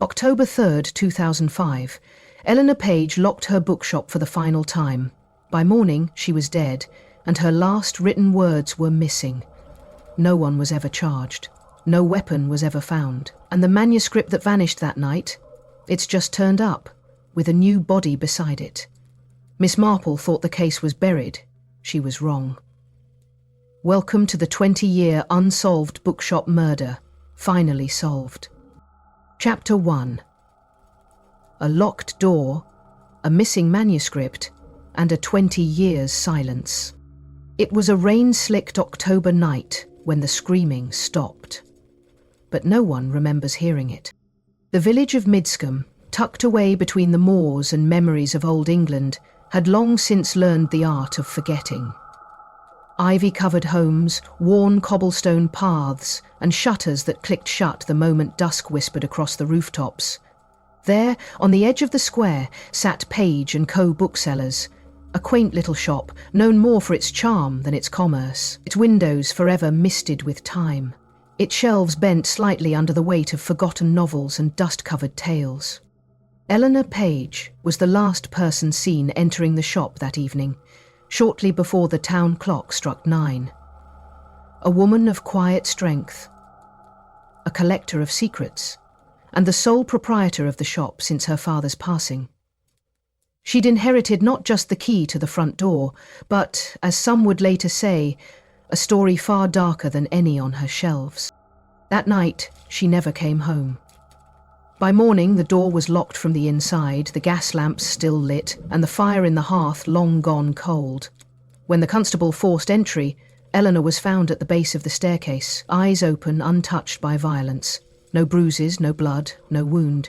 October 3rd, 2005. Eleanor Page locked her bookshop for the final time. By morning, she was dead, and her last written words were missing. No one was ever charged. No weapon was ever found. And the manuscript that vanished that night, it's just turned up, with a new body beside it. Miss Marple thought the case was buried. She was wrong. Welcome to the 20-year unsolved bookshop murder, finally solved. Chapter 1. A locked door, a missing manuscript, and a 20 years silence. It was a rain-slicked October night when the screaming stopped. But no one remembers hearing it. The village of Midscombe, tucked away between the moors and memories of old England, had long since learned the art of forgetting. Ivy-covered homes, worn cobblestone paths, and shutters that clicked shut the moment dusk whispered across the rooftops. There, on the edge of the square, sat Page and Co. booksellers, a quaint little shop known more for its charm than its commerce, its windows forever misted with time, its shelves bent slightly under the weight of forgotten novels and dust-covered tales. Eleanor Page was the last person seen entering the shop that evening, shortly before the town clock struck 9. A woman of quiet strength, a collector of secrets, and the sole proprietor of the shop since her father's passing. She'd inherited not just the key to the front door, but, as some would later say, a story far darker than any on her shelves. That night, she never came home. By morning, the door was locked from the inside, the gas lamps still lit, and the fire in the hearth long gone cold. When the constable forced entry, Eleanor was found at the base of the staircase, eyes open, untouched by violence. No bruises, no blood, no wound.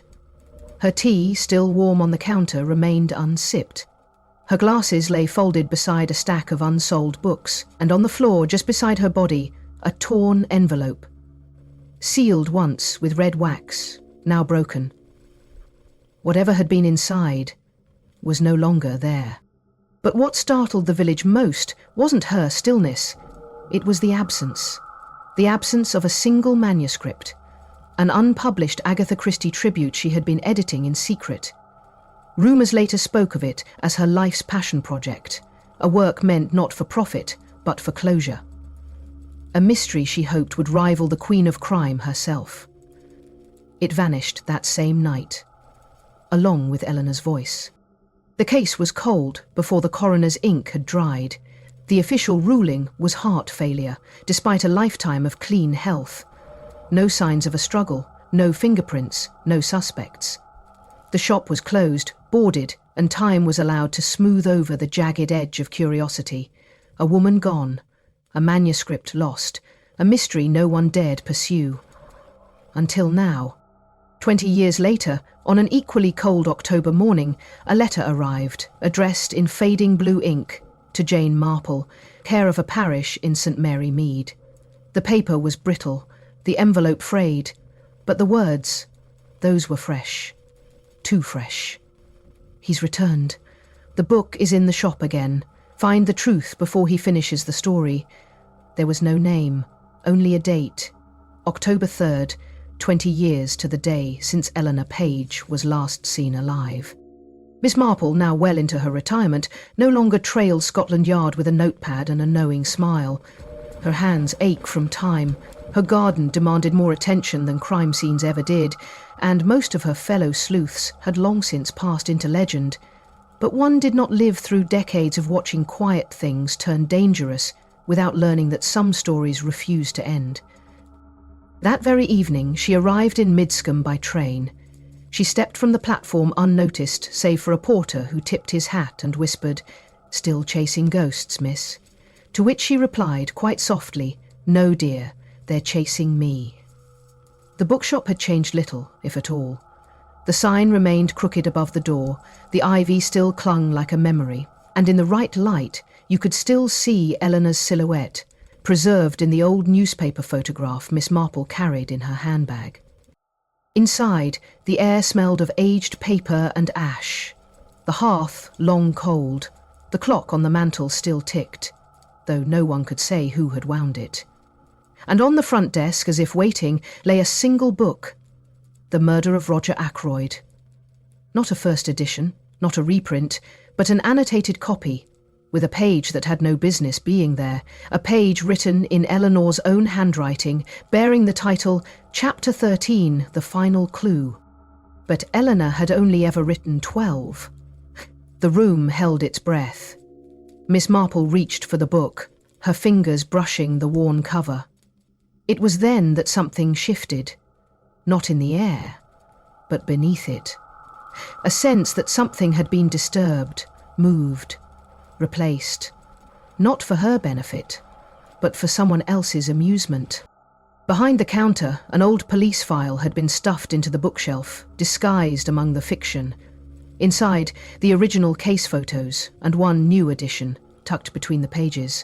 Her tea, still warm on the counter, remained unsipped. Her glasses lay folded beside a stack of unsold books, and on the floor, just beside her body, a torn envelope. Sealed once with red wax, now broken. Whatever had been inside was no longer there. But what startled the village most wasn't her stillness. It was the absence. The absence of a single manuscript, an unpublished Agatha Christie tribute she had been editing in secret. Rumours later spoke of it as her life's passion project, a work meant not for profit, but for closure. A mystery she hoped would rival the Queen of Crime herself. It vanished that same night, along with Eleanor's voice. The case was cold before the coroner's ink had dried. The official ruling was heart failure, despite a lifetime of clean health. No signs of a struggle, no fingerprints, no suspects. The shop was closed, boarded, and time was allowed to smooth over the jagged edge of curiosity. A woman gone, a manuscript lost, a mystery no one dared pursue. Until now. 20 years later, on an equally cold October morning, a letter arrived, addressed in fading blue ink, to Jane Marple, care of a parish in St Mary Mead. The paper was brittle, the envelope frayed, but the words, those were fresh. Too fresh. He's returned. The book is in the shop again. Find the truth before he finishes the story. There was no name, only a date. October 3rd, 20 years to the day since Eleanor Page was last seen alive. Miss Marple, now well into her retirement, no longer trailed Scotland Yard with a notepad and a knowing smile. Her hands ache from time. Her garden demanded more attention than crime scenes ever did, and most of her fellow sleuths had long since passed into legend. But one did not live through decades of watching quiet things turn dangerous without learning that some stories refuse to end. That very evening, she arrived in Midscombe by train. She stepped from the platform unnoticed, save for a porter who tipped his hat and whispered, "Still chasing ghosts, miss?" To which she replied quite softly, "No, dear, they're chasing me." The bookshop had changed little, if at all. The sign remained crooked above the door, the ivy still clung like a memory, and in the right light you could still see Eleanor's silhouette, preserved in the old newspaper photograph Miss Marple carried in her handbag. Inside, the air smelled of aged paper and ash. The hearth, long cold. The clock on the mantel still ticked, though no one could say who had wound it. And on the front desk, as if waiting, lay a single book. The Murder of Roger Ackroyd. Not a first edition, not a reprint, but an annotated copy, with a page that had no business being there, a page written in Eleanor's own handwriting, bearing the title Chapter 13, The Final Clue. But Eleanor had only ever written 12. The room held its breath. Miss Marple reached for the book, her fingers brushing the worn cover. It was then that something shifted, not in the air, but beneath it. A sense that something had been disturbed, moved, replaced, not for her benefit, but for someone else's amusement. Behind the counter, an old police file had been stuffed into the bookshelf, disguised among the fiction. Inside, the original case photos and one new edition, tucked between the pages.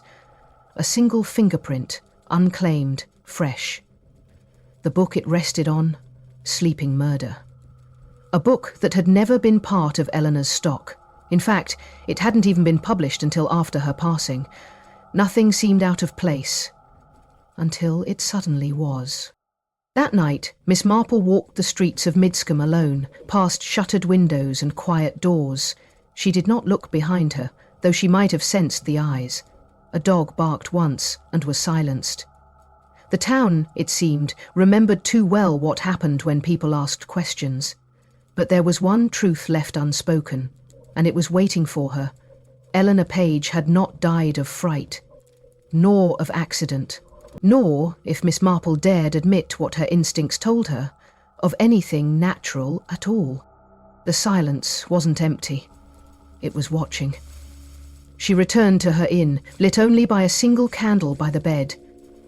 A single fingerprint, unclaimed, fresh. The book it rested on, Sleeping Murder. A book that had never been part of Eleanor's stock. In fact, it hadn't even been published until after her passing. Nothing seemed out of place, until it suddenly was. That night, Miss Marple walked the streets of Midscombe alone, past shuttered windows and quiet doors. She did not look behind her, though she might have sensed the eyes. A dog barked once and was silenced. The town, it seemed, remembered too well what happened when people asked questions. But there was one truth left unspoken, and it was waiting for her. Eleanor Page had not died of fright, nor of accident, nor, if Miss Marple dared admit what her instincts told her, of anything natural at all. The silence wasn't empty. It was watching. She returned to her inn, lit only by a single candle by the bed.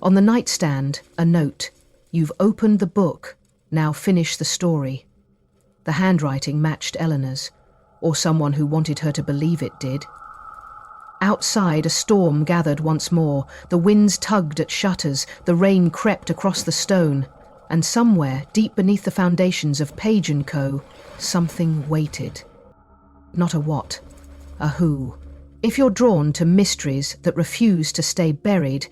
On the nightstand, a note. "You've opened the book. Now finish the story." The handwriting matched Eleanor's, or someone who wanted her to believe it did. Outside, a storm gathered once more. The winds tugged at shutters, the rain crept across the stone, and somewhere, deep beneath the foundations of Page & Co., something waited. Not a what, a who. If you're drawn to mysteries that refuse to stay buried,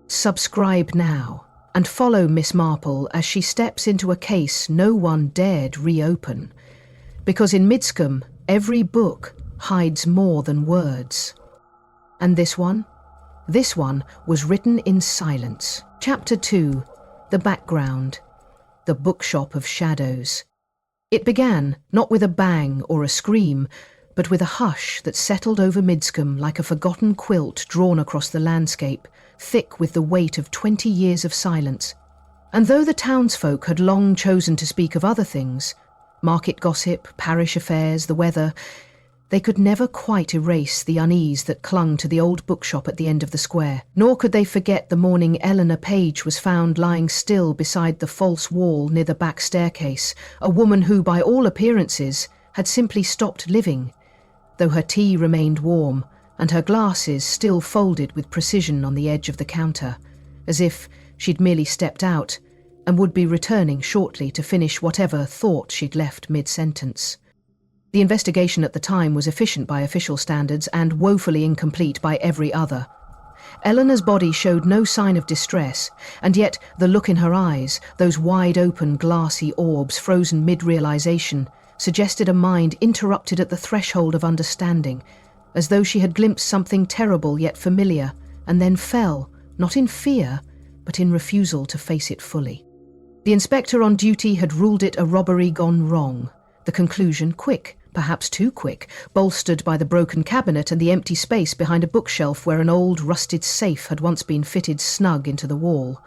subscribe now and follow Miss Marple as she steps into a case no one dared reopen. Because in Midscombe, every book hides more than words. And this one? This one was written in silence. Chapter 2, The Background, The Bookshop of Shadows. It began not with a bang or a scream, but with a hush that settled over Midscombe like a forgotten quilt drawn across the landscape, thick with the weight of 20 years of silence. And though the townsfolk had long chosen to speak of other things, market gossip, parish affairs, the weather, they could never quite erase the unease that clung to the old bookshop at the end of the square, nor could they forget the morning Eleanor Page was found lying still beside the false wall near the back staircase, a woman who, by all appearances, had simply stopped living, though her tea remained warm and her glasses still folded with precision on the edge of the counter, as if she'd merely stepped out and would be returning shortly to finish whatever thought she'd left mid-sentence. The investigation at the time was efficient by official standards and woefully incomplete by every other. Eleanor's body showed no sign of distress, and yet the look in her eyes, those wide-open glassy orbs frozen mid-realization, suggested a mind interrupted at the threshold of understanding, as though she had glimpsed something terrible yet familiar, and then fell, not in fear, but in refusal to face it fully. The inspector on duty had ruled it a robbery gone wrong. The conclusion quick, perhaps too quick, bolstered by the broken cabinet and the empty space behind a bookshelf where an old rusted safe had once been fitted snug into the wall,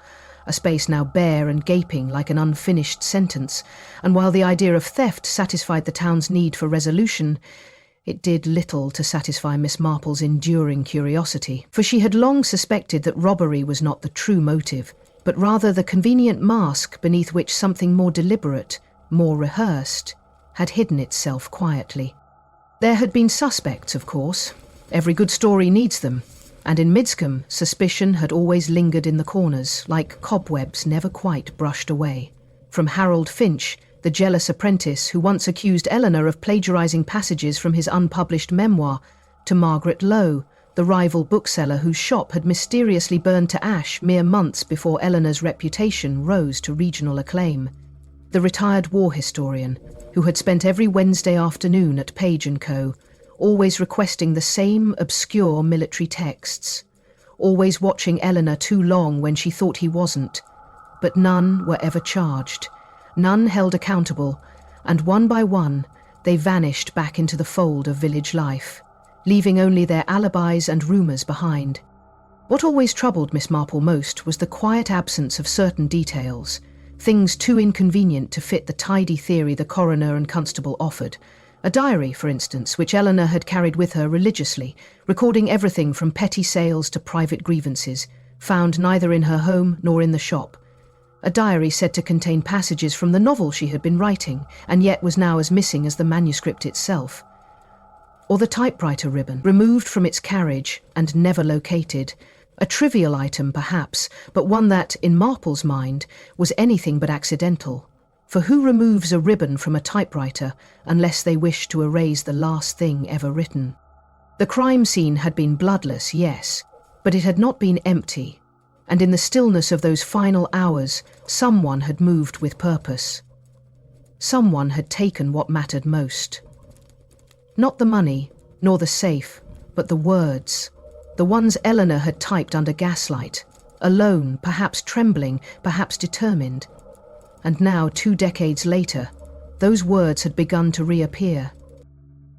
a space now bare and gaping like an unfinished sentence, and while the idea of theft satisfied the town's need for resolution, it did little to satisfy Miss Marple's enduring curiosity, for she had long suspected that robbery was not the true motive, but rather the convenient mask beneath which something more deliberate, more rehearsed, had hidden itself quietly. There had been suspects, of course. Every good story needs them, and in Midscombe, suspicion had always lingered in the corners, like cobwebs never quite brushed away. From Harold Finch, the jealous apprentice who once accused Eleanor of plagiarising passages from his unpublished memoir, to Margaret Lowe, the rival bookseller whose shop had mysteriously burned to ash mere months before Eleanor's reputation rose to regional acclaim. the retired war historian, who had spent every Wednesday afternoon at Page & Co., always requesting the same obscure military texts, always watching Eleanor too long when she thought he wasn't. But none were ever charged, none held accountable, and one by one they vanished back into the fold of village life, leaving only their alibis and rumours behind. What always troubled Miss Marple most was the quiet absence of certain details, things too inconvenient to fit the tidy theory the coroner and constable offered. A diary, for instance, which Eleanor had carried with her religiously, recording everything from petty sales to private grievances, found neither in her home nor in the shop. A diary said to contain passages from the novel she had been writing, and yet was now as missing as the manuscript itself. Or the typewriter ribbon, removed from its carriage and never located. A trivial item, perhaps, but one that, in Marple's mind, was anything but accidental. For who removes a ribbon from a typewriter unless they wish to erase the last thing ever written? The crime scene had been bloodless, yes, but it had not been empty, and in the stillness of those final hours, someone had moved with purpose. Someone had taken what mattered most. Not the money, nor the safe, but the words. The ones Eleanor had typed under gaslight, alone, perhaps trembling, perhaps determined. And now, 2 decades later, those words had begun to reappear.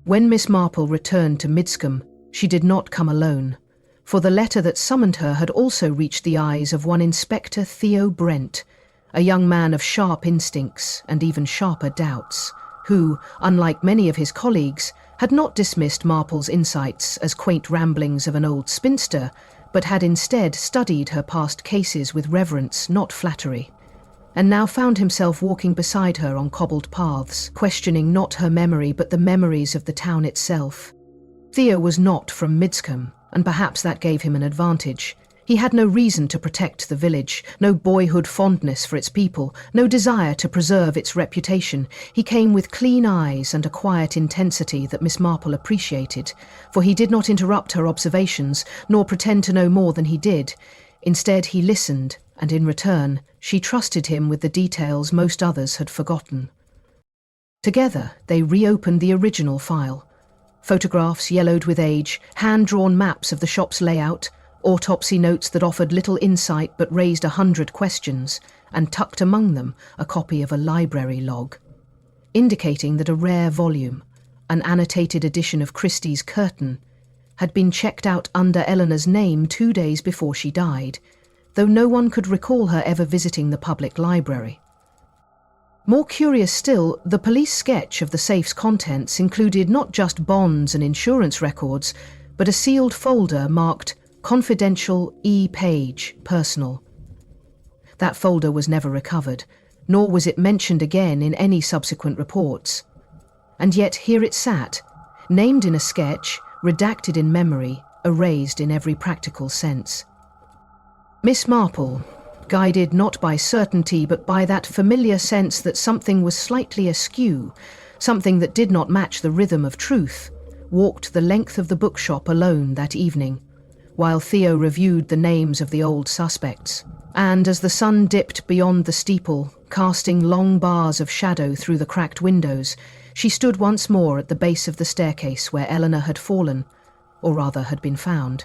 When Miss Marple returned to Midscombe, she did not come alone, for the letter that summoned her had also reached the eyes of one Inspector Theo Brent, a young man of sharp instincts and even sharper doubts, who, unlike many of his colleagues, had not dismissed Marple's insights as quaint ramblings of an old spinster, but had instead studied her past cases with reverence, not flattery, and now found himself walking beside her on cobbled paths, questioning not her memory but the memories of the town itself. Theo was not from Midscombe, and perhaps that gave him an advantage. He had no reason to protect the village, no boyhood fondness for its people, no desire to preserve its reputation. He came with clean eyes and a quiet intensity that Miss Marple appreciated, for he did not interrupt her observations, nor pretend to know more than he did. Instead, he listened, and in return, she trusted him with the details most others had forgotten. Together, they reopened the original file. Photographs yellowed with age, hand-drawn maps of the shop's layout, autopsy notes that offered little insight but raised 100 questions, and tucked among them a copy of a library log, indicating that a rare volume, an annotated edition of Christie's Curtain, had been checked out under Eleanor's name 2 days before she died, though no one could recall her ever visiting the public library. More curious still, the police sketch of the safe's contents included not just bonds and insurance records, but a sealed folder marked Confidential E. Page, Personal. That folder was never recovered, nor was it mentioned again in any subsequent reports. And yet here it sat, named in a sketch, redacted in memory, erased in every practical sense. Miss Marple, guided not by certainty but by that familiar sense that something was slightly askew, something that did not match the rhythm of truth, walked the length of the bookshop alone that evening, while Theo reviewed the names of the old suspects. And as the sun dipped beyond the steeple, casting long bars of shadow through the cracked windows, she stood once more at the base of the staircase where Eleanor had fallen, or rather had been found,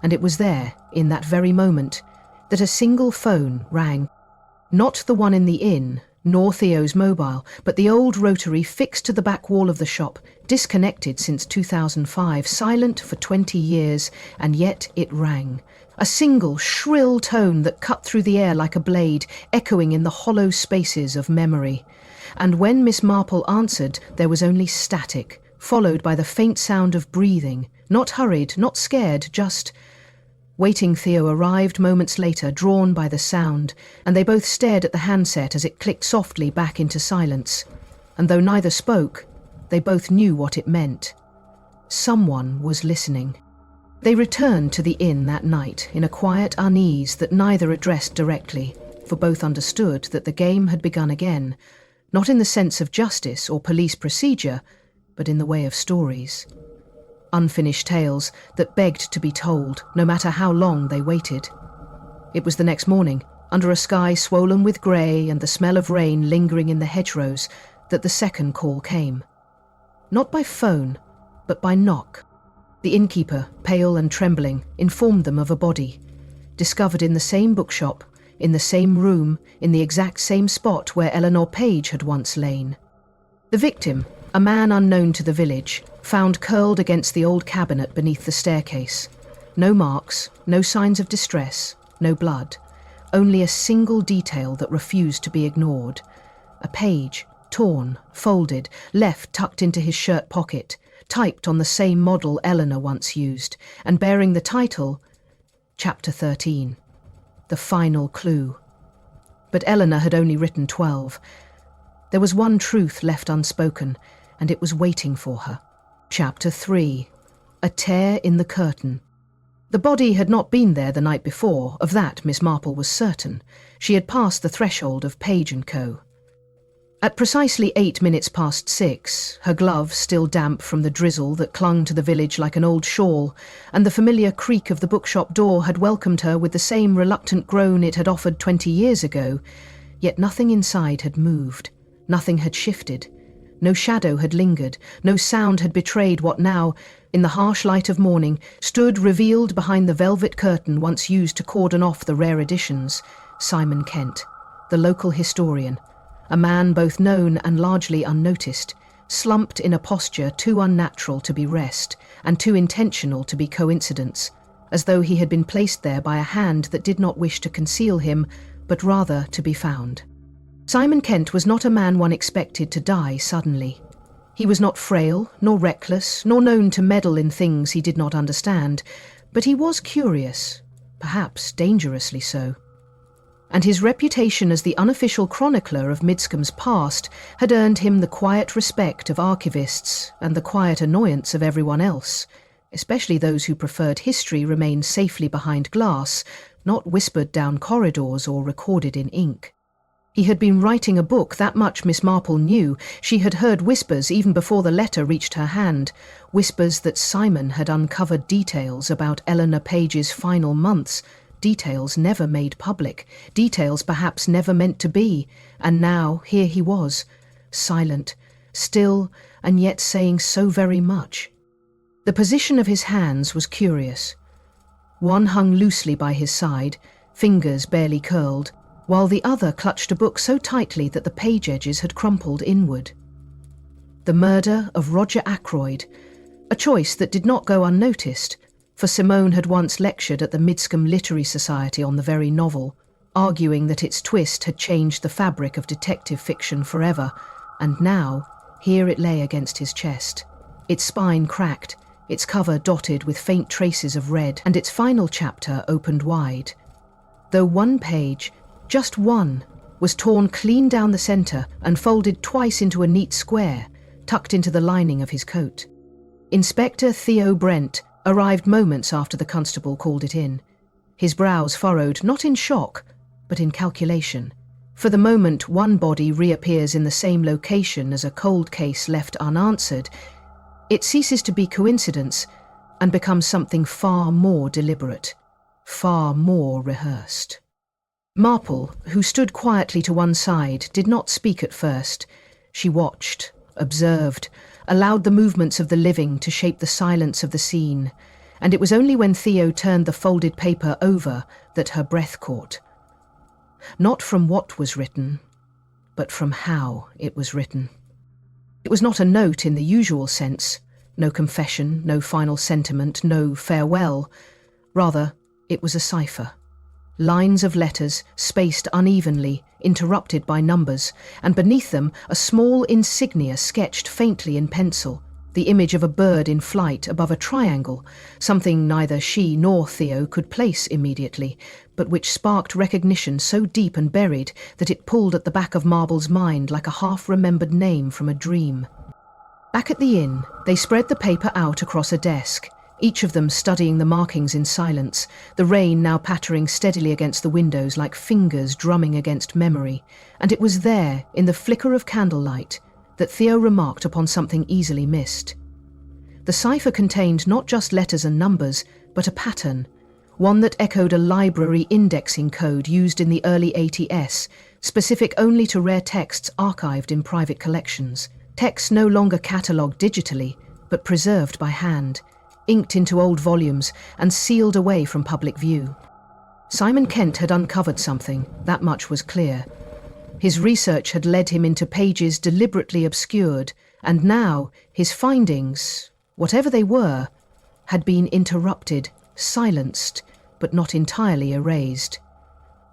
and it was there, in that very moment, that a single phone rang. Not the one in the inn, nor Theo's mobile, but the old rotary fixed to the back wall of the shop, disconnected since 2005, silent for 20 years, and yet it rang. A single, shrill tone that cut through the air like a blade, echoing in the hollow spaces of memory. And when Miss Marple answered, there was only static, followed by the faint sound of breathing, not hurried, not scared, just... Waiting Theo arrived moments later, drawn by the sound, and they both stared at the handset as it clicked softly back into silence. And though neither spoke, they both knew what it meant. Someone was listening. They returned to the inn that night in a quiet unease that neither addressed directly, for both understood that the game had begun again, not in the sense of justice or police procedure, but in the way of stories. Unfinished tales that begged to be told, no matter how long they waited. It was the next morning, under a sky swollen with grey and the smell of rain lingering in the hedgerows, that the second call came. Not by phone, but by knock. The innkeeper, pale and trembling, informed them of a body, discovered in the same bookshop, in the same room, in the exact same spot where Eleanor Page had once lain. The victim, a man unknown to the village, found curled against the old cabinet beneath the staircase. No marks, no signs of distress, no blood. Only a single detail that refused to be ignored. A page, torn, folded, left tucked into his shirt pocket, typed on the same model Eleanor once used, and bearing the title, Chapter 13, The Final Clue. But Eleanor had only written 12. There was one truth left unspoken, and it was waiting for her. Chapter 3, A Tear in the Curtain. The body had not been there the night before, of that Miss Marple was certain. She had passed the threshold of Page & Co. At precisely 8 minutes past 6, her glove still damp from the drizzle that clung to the village like an old shawl, and the familiar creak of the bookshop door had welcomed her with the same reluctant groan it had offered 20 years ago, yet nothing inside had moved, nothing had shifted. No shadow had lingered, no sound had betrayed what now, in the harsh light of morning, stood revealed behind the velvet curtain once used to cordon off the rare editions. Simon Kent, the local historian, a man both known and largely unnoticed, slumped in a posture too unnatural to be rest and too intentional to be coincidence, as though he had been placed there by a hand that did not wish to conceal him, but rather to be found. Simon Kent was not a man one expected to die suddenly. He was not frail, nor reckless, nor known to meddle in things he did not understand, but he was curious, perhaps dangerously so. And his reputation as the unofficial chronicler of Midscombe's past had earned him the quiet respect of archivists and the quiet annoyance of everyone else, especially those who preferred history remained safely behind glass, not whispered down corridors or recorded in ink. He had been writing a book, that much Miss Marple knew. She had heard whispers even before the letter reached her hand, whispers that Simon had uncovered details about Eleanor Page's final months, details never made public, details perhaps never meant to be, and now here he was, silent, still, and yet saying so very much. The position of his hands was curious. One hung loosely by his side, fingers barely curled, while the other clutched a book so tightly that the page edges had crumpled inward. The Murder of Roger Ackroyd, a choice that did not go unnoticed, for Simone had once lectured at the Midscombe Literary Society on the very novel, arguing that its twist had changed the fabric of detective fiction forever, and now, here it lay against his chest, its spine cracked, its cover dotted with faint traces of red, and its final chapter opened wide. Though one page, just one, was torn clean down the centre and folded twice into a neat square, tucked into the lining of his coat. Inspector Theo Brent arrived moments after the constable called it in, his brows furrowed not in shock, but in calculation. For the moment one body reappears in the same location as a cold case left unanswered, it ceases to be coincidence and becomes something far more deliberate, far more rehearsed. Marple, who stood quietly to one side, did not speak at first. She watched, observed, allowed the movements of the living to shape the silence of the scene, and it was only when Theo turned the folded paper over that her breath caught. Not from what was written, but from how it was written. It was not a note in the usual sense, no confession, no final sentiment, no farewell. Rather, it was a cipher. Lines of letters, spaced unevenly, interrupted by numbers, and beneath them a small insignia sketched faintly in pencil, the image of a bird in flight above a triangle, something neither she nor Theo could place immediately, but which sparked recognition so deep and buried that it pulled at the back of Marble's mind like a half-remembered name from a dream. Back at the inn, they spread the paper out across a desk, each of them studying the markings in silence, the rain now pattering steadily against the windows like fingers drumming against memory, and it was there, in the flicker of candlelight, that Theo remarked upon something easily missed. The cipher contained not just letters and numbers, but a pattern, one that echoed a library indexing code used in the early ATS, specific only to rare texts archived in private collections. Texts no longer catalogued digitally, but preserved by hand, inked into old volumes and sealed away from public view. Simon Kent had uncovered something, that much was clear. His research had led him into pages deliberately obscured, and now his findings, whatever they were, had been interrupted, silenced, but not entirely erased.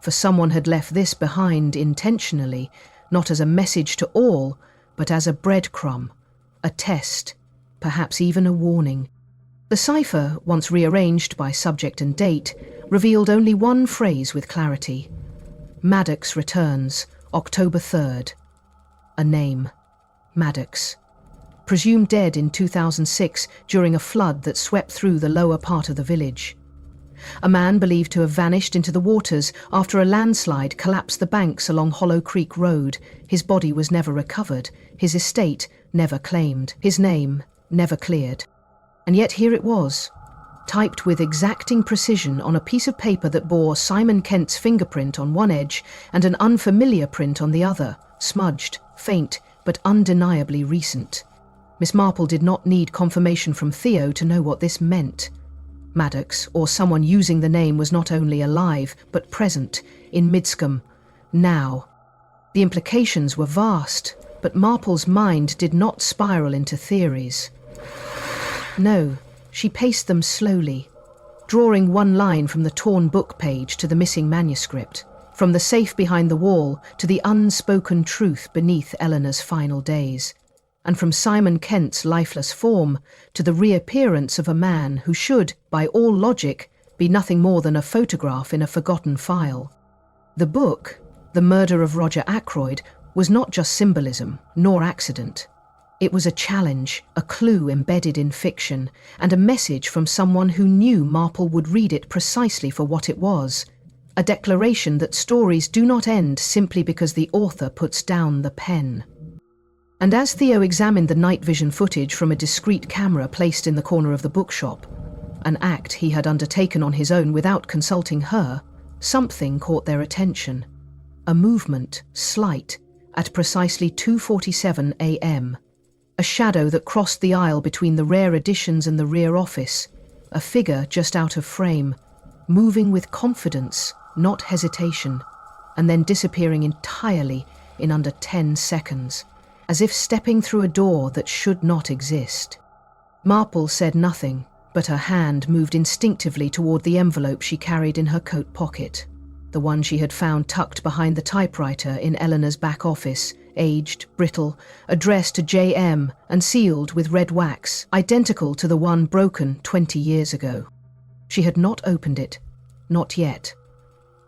For someone had left this behind intentionally, not as a message to all, but as a breadcrumb, a test, perhaps even a warning. The cipher, once rearranged by subject and date, revealed only one phrase with clarity. Maddox returns, October 3rd. A name. Maddox. Presumed dead in 2006 during a flood that swept through the lower part of the village. A man believed to have vanished into the waters after a landslide collapsed the banks along Hollow Creek Road. His body was never recovered, his estate never claimed, his name never cleared. And yet here it was, typed with exacting precision on a piece of paper that bore Simon Kent's fingerprint on one edge and an unfamiliar print on the other, smudged, faint, but undeniably recent. Miss Marple did not need confirmation from Theo to know what this meant. Maddox, or someone using the name, was not only alive, but present, in Midscombe, now. The implications were vast, but Marple's mind did not spiral into theories. No, she paced them slowly, drawing one line from the torn book page to the missing manuscript, from the safe behind the wall to the unspoken truth beneath Eleanor's final days, and from Simon Kent's lifeless form to the reappearance of a man who should, by all logic, be nothing more than a photograph in a forgotten file. The book, The Murder of Roger Ackroyd, was not just symbolism, nor accident. It was a challenge, a clue embedded in fiction, and a message from someone who knew Marple would read it precisely for what it was, a declaration that stories do not end simply because the author puts down the pen. And as Theo examined the night vision footage from a discreet camera placed in the corner of the bookshop, an act he had undertaken on his own without consulting her, something caught their attention. A movement, slight, at precisely 2:47 a.m., a shadow that crossed the aisle between the rare editions and the rear office, a figure just out of frame, moving with confidence, not hesitation, and then disappearing entirely in under 10 seconds, as if stepping through a door that should not exist. Marple said nothing, but her hand moved instinctively toward the envelope she carried in her coat pocket, the one she had found tucked behind the typewriter in Eleanor's back office, aged, brittle, addressed to J.M. and sealed with red wax, identical to the one broken 20 years ago. She had not opened it, not yet,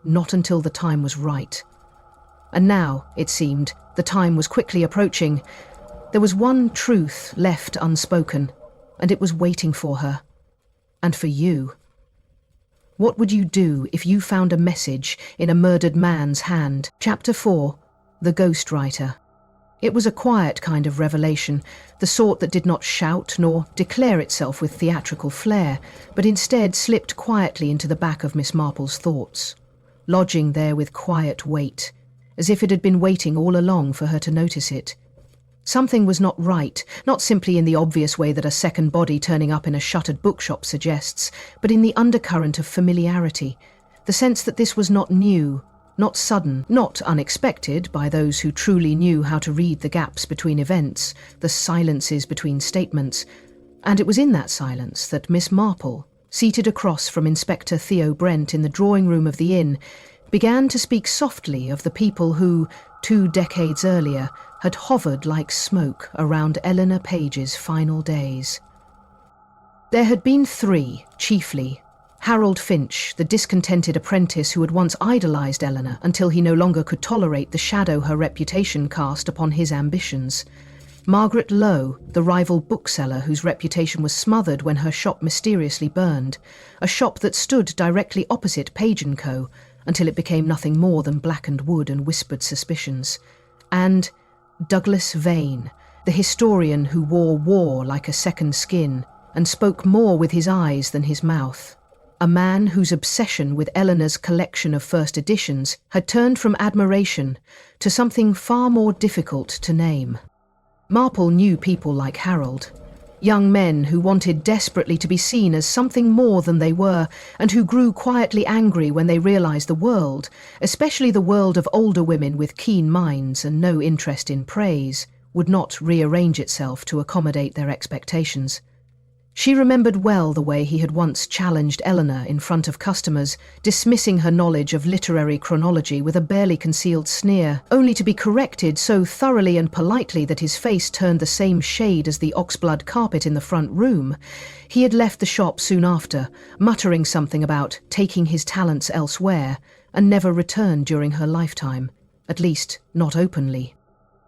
not until the time was right. And now, it seemed, the time was quickly approaching. There was one truth left unspoken, and it was waiting for her. And for you. What would you do if you found a message in a murdered man's hand? Chapter 4. The Ghostwriter. It was a quiet kind of revelation, the sort that did not shout nor declare itself with theatrical flair, but instead slipped quietly into the back of Miss Marple's thoughts, lodging there with quiet weight, as if it had been waiting all along for her to notice it. Something was not right, not simply in the obvious way that a second body turning up in a shuttered bookshop suggests, but in the undercurrent of familiarity, the sense that this was not new, not sudden, not unexpected by those who truly knew how to read the gaps between events, the silences between statements. And it was in that silence that Miss Marple, seated across from Inspector Theo Brent in the drawing room of the inn, began to speak softly of the people who, 2 decades earlier, had hovered like smoke around Eleanor Page's final days. There had been 3, chiefly. Harold Finch, the discontented apprentice who had once idolised Eleanor until he no longer could tolerate the shadow her reputation cast upon his ambitions. Margaret Lowe, the rival bookseller whose reputation was smothered when her shop mysteriously burned, a shop that stood directly opposite Page & Co., until it became nothing more than blackened wood and whispered suspicions. And Douglas Vane, the historian who wore war like a second skin and spoke more with his eyes than his mouth. a man whose obsession with Eleanor's collection of first editions had turned from admiration to something far more difficult to name. Marple knew people like Harold, young men who wanted desperately to be seen as something more than they were, and who grew quietly angry when they realized the world, especially the world of older women with keen minds and no interest in praise, would not rearrange itself to accommodate their expectations. She remembered well the way he had once challenged Eleanor in front of customers, dismissing her knowledge of literary chronology with a barely concealed sneer, only to be corrected so thoroughly and politely that his face turned the same shade as the oxblood carpet in the front room. He had left the shop soon after, muttering something about taking his talents elsewhere, and never returned during her lifetime, at least not openly.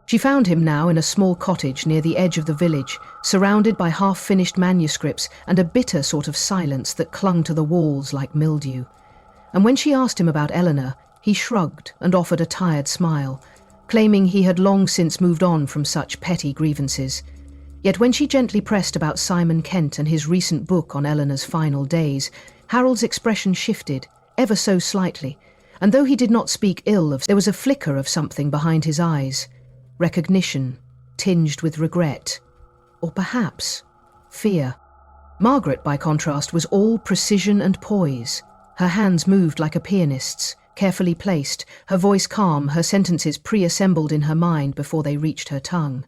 She found him now in a small cottage near the edge of the village, surrounded by half-finished manuscripts and a bitter sort of silence that clung to the walls like mildew. And when she asked him about Eleanor, he shrugged and offered a tired smile, claiming he had long since moved on from such petty grievances. Yet when she gently pressed about Simon Kent and his recent book on Eleanor's final days, Harold's expression shifted, ever so slightly, and though he did not speak ill of, there was a flicker of something behind his eyes. Recognition, tinged with regret, or perhaps fear. Margaret, by contrast, was all precision and poise. Her hands moved like a pianist's, carefully placed, her voice calm, her sentences pre-assembled in her mind before they reached her tongue.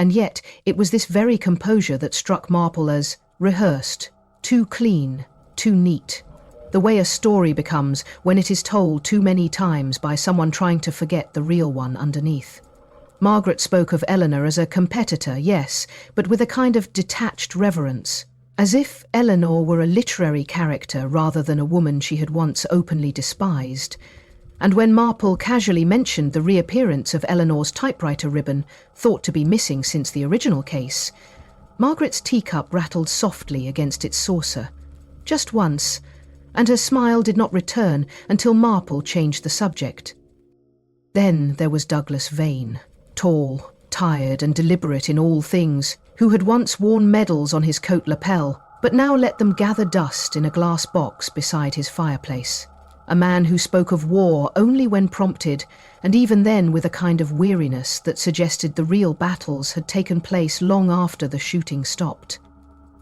And yet it was this very composure that struck Marple as rehearsed, too clean, too neat. The way a story becomes when it is told too many times by someone trying to forget the real one underneath. Margaret spoke of Eleanor as a competitor, yes, but with a kind of detached reverence, as if Eleanor were a literary character rather than a woman she had once openly despised. And when Marple casually mentioned the reappearance of Eleanor's typewriter ribbon, thought to be missing since the original case, Margaret's teacup rattled softly against its saucer, just once, and her smile did not return until Marple changed the subject. Then there was Douglas Vane. Tall, tired and deliberate in all things, who had once worn medals on his coat lapel, but now let them gather dust in a glass box beside his fireplace. A man who spoke of war only when prompted, and even then with a kind of weariness that suggested the real battles had taken place long after the shooting stopped.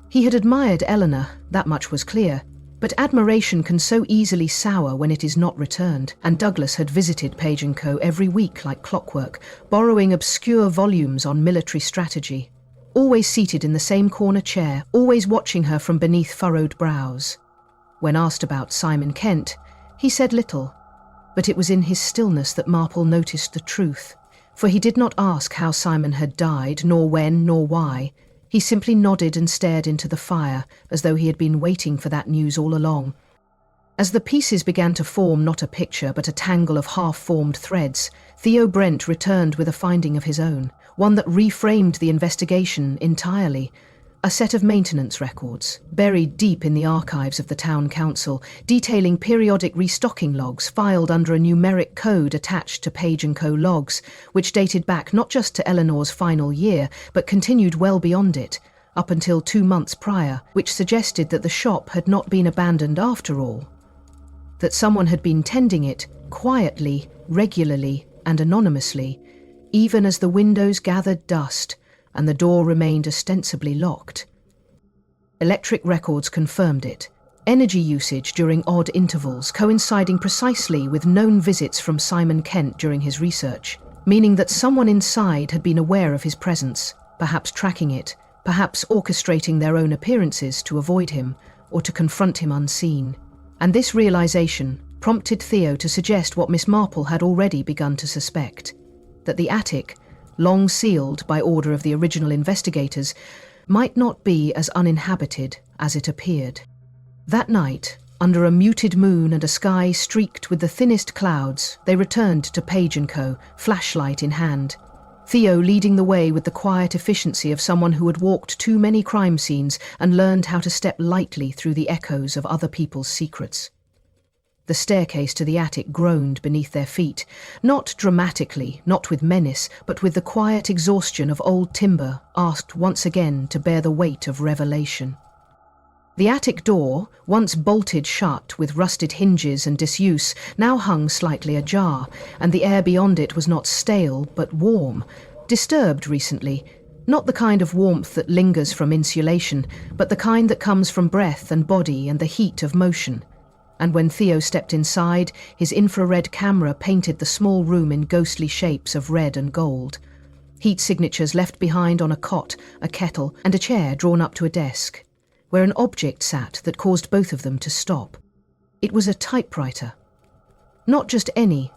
He had admired Eleanor, that much was clear, but admiration can so easily sour when it is not returned, and Douglas had visited Page & Co. every week like clockwork, borrowing obscure volumes on military strategy, always seated in the same corner chair, always watching her from beneath furrowed brows. When asked about Simon Kent, he said little, but it was in his stillness that Marple noticed the truth, for he did not ask how Simon had died, nor when, nor why. He simply nodded and stared into the fire, as though he had been waiting for that news all along. As the pieces began to form not a picture but a tangle of half-formed threads, Theo Brent returned with a finding of his own, one that reframed the investigation entirely. A set of maintenance records, buried deep in the archives of the town council, detailing periodic restocking logs filed under a numeric code attached to Page & Co. logs, which dated back not just to Eleanor's final year, but continued well beyond it, up until 2 months prior, which suggested that the shop had not been abandoned after all. That someone had been tending it, quietly, regularly, and anonymously, even as the windows gathered dust, and the door remained ostensibly locked. Electric records confirmed it. Energy usage during odd intervals, coinciding precisely with known visits from Simon Kent during his research, meaning that someone inside had been aware of his presence, perhaps tracking it, perhaps orchestrating their own appearances to avoid him, or to confront him unseen. And this realization prompted Theo to suggest what Miss Marple had already begun to suspect, that the attic, long sealed by order of the original investigators, might not be as uninhabited as it appeared. That night, under a muted moon and a sky streaked with the thinnest clouds, they returned to Page & Co., flashlight in hand, Theo leading the way with the quiet efficiency of someone who had walked too many crime scenes and learned how to step lightly through the echoes of other people's secrets. The staircase to the attic groaned beneath their feet, not dramatically, not with menace, but with the quiet exhaustion of old timber asked once again to bear the weight of revelation. The attic door, once bolted shut with rusted hinges and disuse, now hung slightly ajar, and the air beyond it was not stale but warm, disturbed recently, not the kind of warmth that lingers from insulation, but the kind that comes from breath and body and the heat of motion. And when Theo stepped inside, his infrared camera painted the small room in ghostly shapes of red and gold. Heat signatures left behind on a cot, a kettle, and a chair drawn up to a desk, where an object sat that caused both of them to stop. It was a typewriter. Not just any,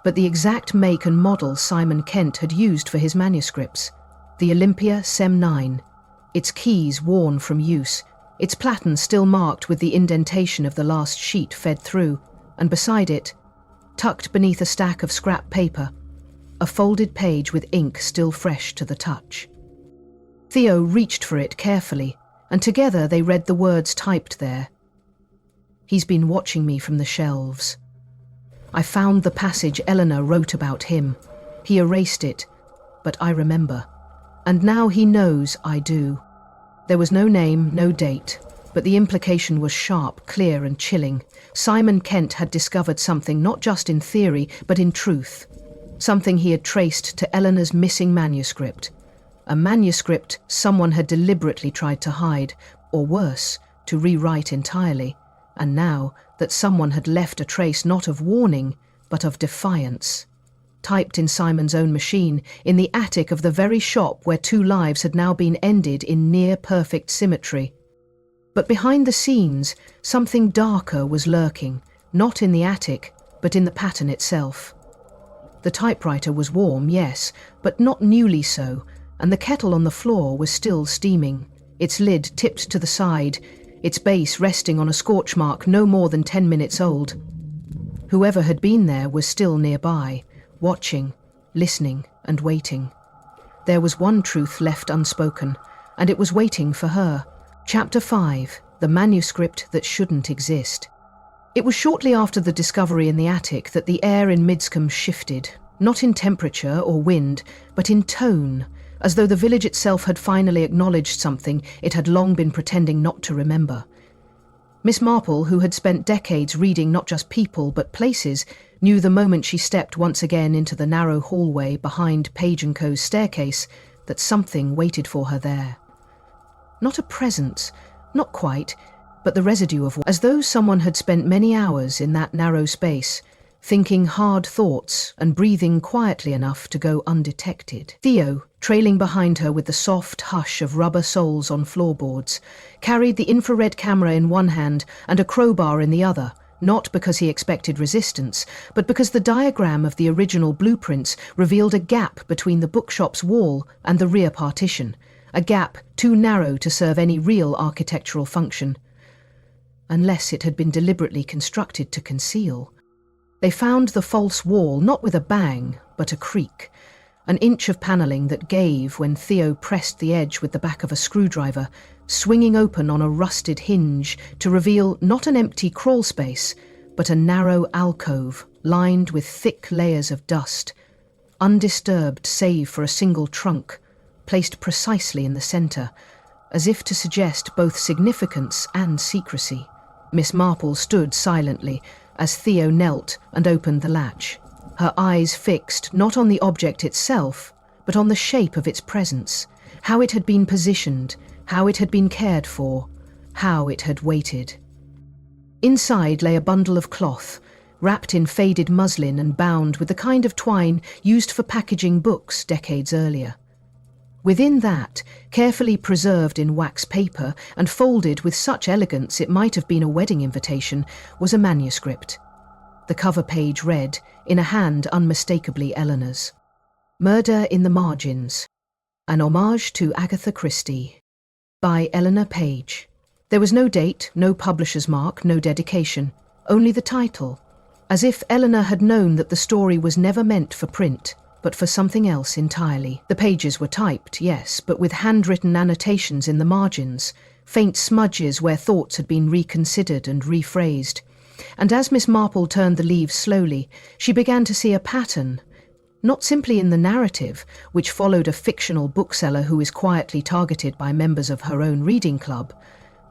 but the exact make and model Simon Kent had used for his manuscripts. The Olympia SEM9, its keys worn from use, its platen still marked with the indentation of the last sheet fed through, and beside it, tucked beneath a stack of scrap paper, a folded page with ink still fresh to the touch. Theo reached for it carefully, and together they read the words typed there. "He's been watching me from the shelves. I found the passage Eleanor wrote about him. He erased it, but I remember. And now he knows I do." There was no name, no date, but the implication was sharp, clear and chilling. Simon Kent had discovered something not just in theory, but in truth. Something he had traced to Eleanor's missing manuscript. A manuscript someone had deliberately tried to hide, or worse, to rewrite entirely. And now that someone had left a trace not of warning, but of defiance. Typed in Simon's own machine, in the attic of the very shop where 2 lives had now been ended in near-perfect symmetry. But behind the scenes, something darker was lurking, not in the attic, but in the pattern itself. The typewriter was warm, yes, but not newly so, and the kettle on the floor was still steaming, its lid tipped to the side, its base resting on a scorch mark no more than 10 minutes old. Whoever had been there was still nearby, watching, listening and waiting. There was one truth left unspoken, and it was waiting for her. Chapter 5, The Manuscript That Shouldn't Exist. It was shortly after the discovery in the attic that the air in Midscombe shifted, not in temperature or wind, but in tone, as though the village itself had finally acknowledged something it had long been pretending not to remember. Miss Marple, who had spent decades reading not just people but places, knew the moment she stepped once again into the narrow hallway behind Page & Co.'s staircase that something waited for her there. Not a presence, not quite, but the residue of, as though someone had spent many hours in that narrow space, thinking hard thoughts and breathing quietly enough to go undetected. Theo, trailing behind her with the soft hush of rubber soles on floorboards, carried the infrared camera in one hand and a crowbar in the other, not because he expected resistance, but because the diagram of the original blueprints revealed a gap between the bookshop's wall and the rear partition, a gap too narrow to serve any real architectural function, unless it had been deliberately constructed to conceal. They found the false wall not with a bang, but a creak, an inch of panelling that gave when Theo pressed the edge with the back of a screwdriver, swinging open on a rusted hinge to reveal not an empty crawl space, but a narrow alcove lined with thick layers of dust, undisturbed save for a single trunk, placed precisely in the centre, as if to suggest both significance and secrecy. Miss Marple stood silently as Theo knelt and opened the latch, her eyes fixed not on the object itself, but on the shape of its presence, how it had been positioned, how it had been cared for, how it had waited. Inside lay a bundle of cloth, wrapped in faded muslin and bound with the kind of twine used for packaging books decades earlier. Within that, carefully preserved in wax paper and folded with such elegance it might have been a wedding invitation, was a manuscript. The cover page read, in a hand unmistakably Eleanor's, "Murder in the Margins, an homage to Agatha Christie, by Eleanor Page." There was no date, no publisher's mark, no dedication, only the title, as if Eleanor had known that the story was never meant for print, but for something else entirely. The pages were typed, yes, but with handwritten annotations in the margins, faint smudges where thoughts had been reconsidered and rephrased. And as Miss Marple turned the leaves slowly, she began to see a pattern, not simply in the narrative, which followed a fictional bookseller who is quietly targeted by members of her own reading club,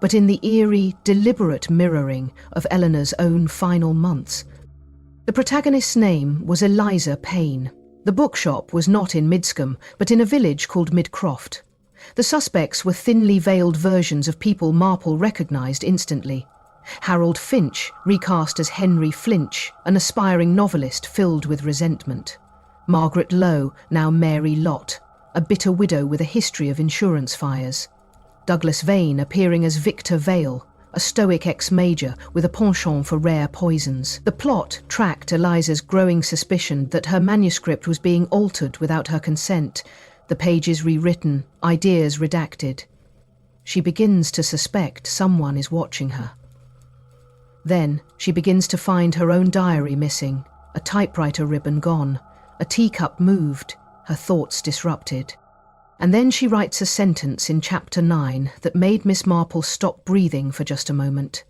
but in the eerie, deliberate mirroring of Eleanor's own final months. The protagonist's name was Eliza Payne. The bookshop was not in Midscombe, but in a village called Midcroft. The suspects were thinly veiled versions of people Marple recognised instantly. Harold Finch, recast as Henry Flinch, an aspiring novelist filled with resentment. Margaret Lowe, now Mary Lott, a bitter widow with a history of insurance fires. Douglas Vane appearing as Victor Vale, a stoic ex-major with a penchant for rare poisons. The plot tracked Eliza's growing suspicion that her manuscript was being altered without her consent, the pages rewritten, ideas redacted. She begins to suspect someone is watching her. Then she begins to find her own diary missing, a typewriter ribbon gone, a teacup moved, her thoughts disrupted. And then she writes a sentence in chapter 9 that made Miss Marple stop breathing for just a moment.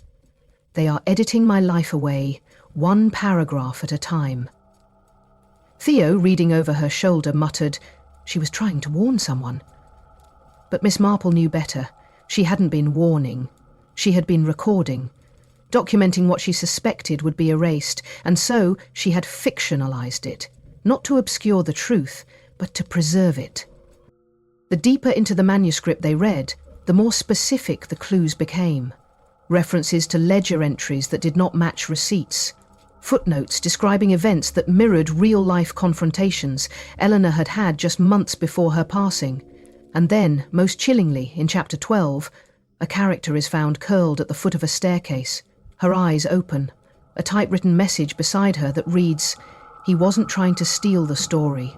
"They are editing my life away, one paragraph at a time." Theo, reading over her shoulder, muttered, "She was trying to warn someone." But Miss Marple knew better. She hadn't been warning. She had been recording, documenting what she suspected would be erased, and so she had fictionalized it, not to obscure the truth, but to preserve it. The deeper into the manuscript they read, the more specific the clues became. References to ledger entries that did not match receipts. Footnotes describing events that mirrored real-life confrontations Eleanor had had just months before her passing. And then, most chillingly, in chapter 12, a character is found curled at the foot of a staircase, her eyes open, a typewritten message beside her that reads, "He wasn't trying to steal the story.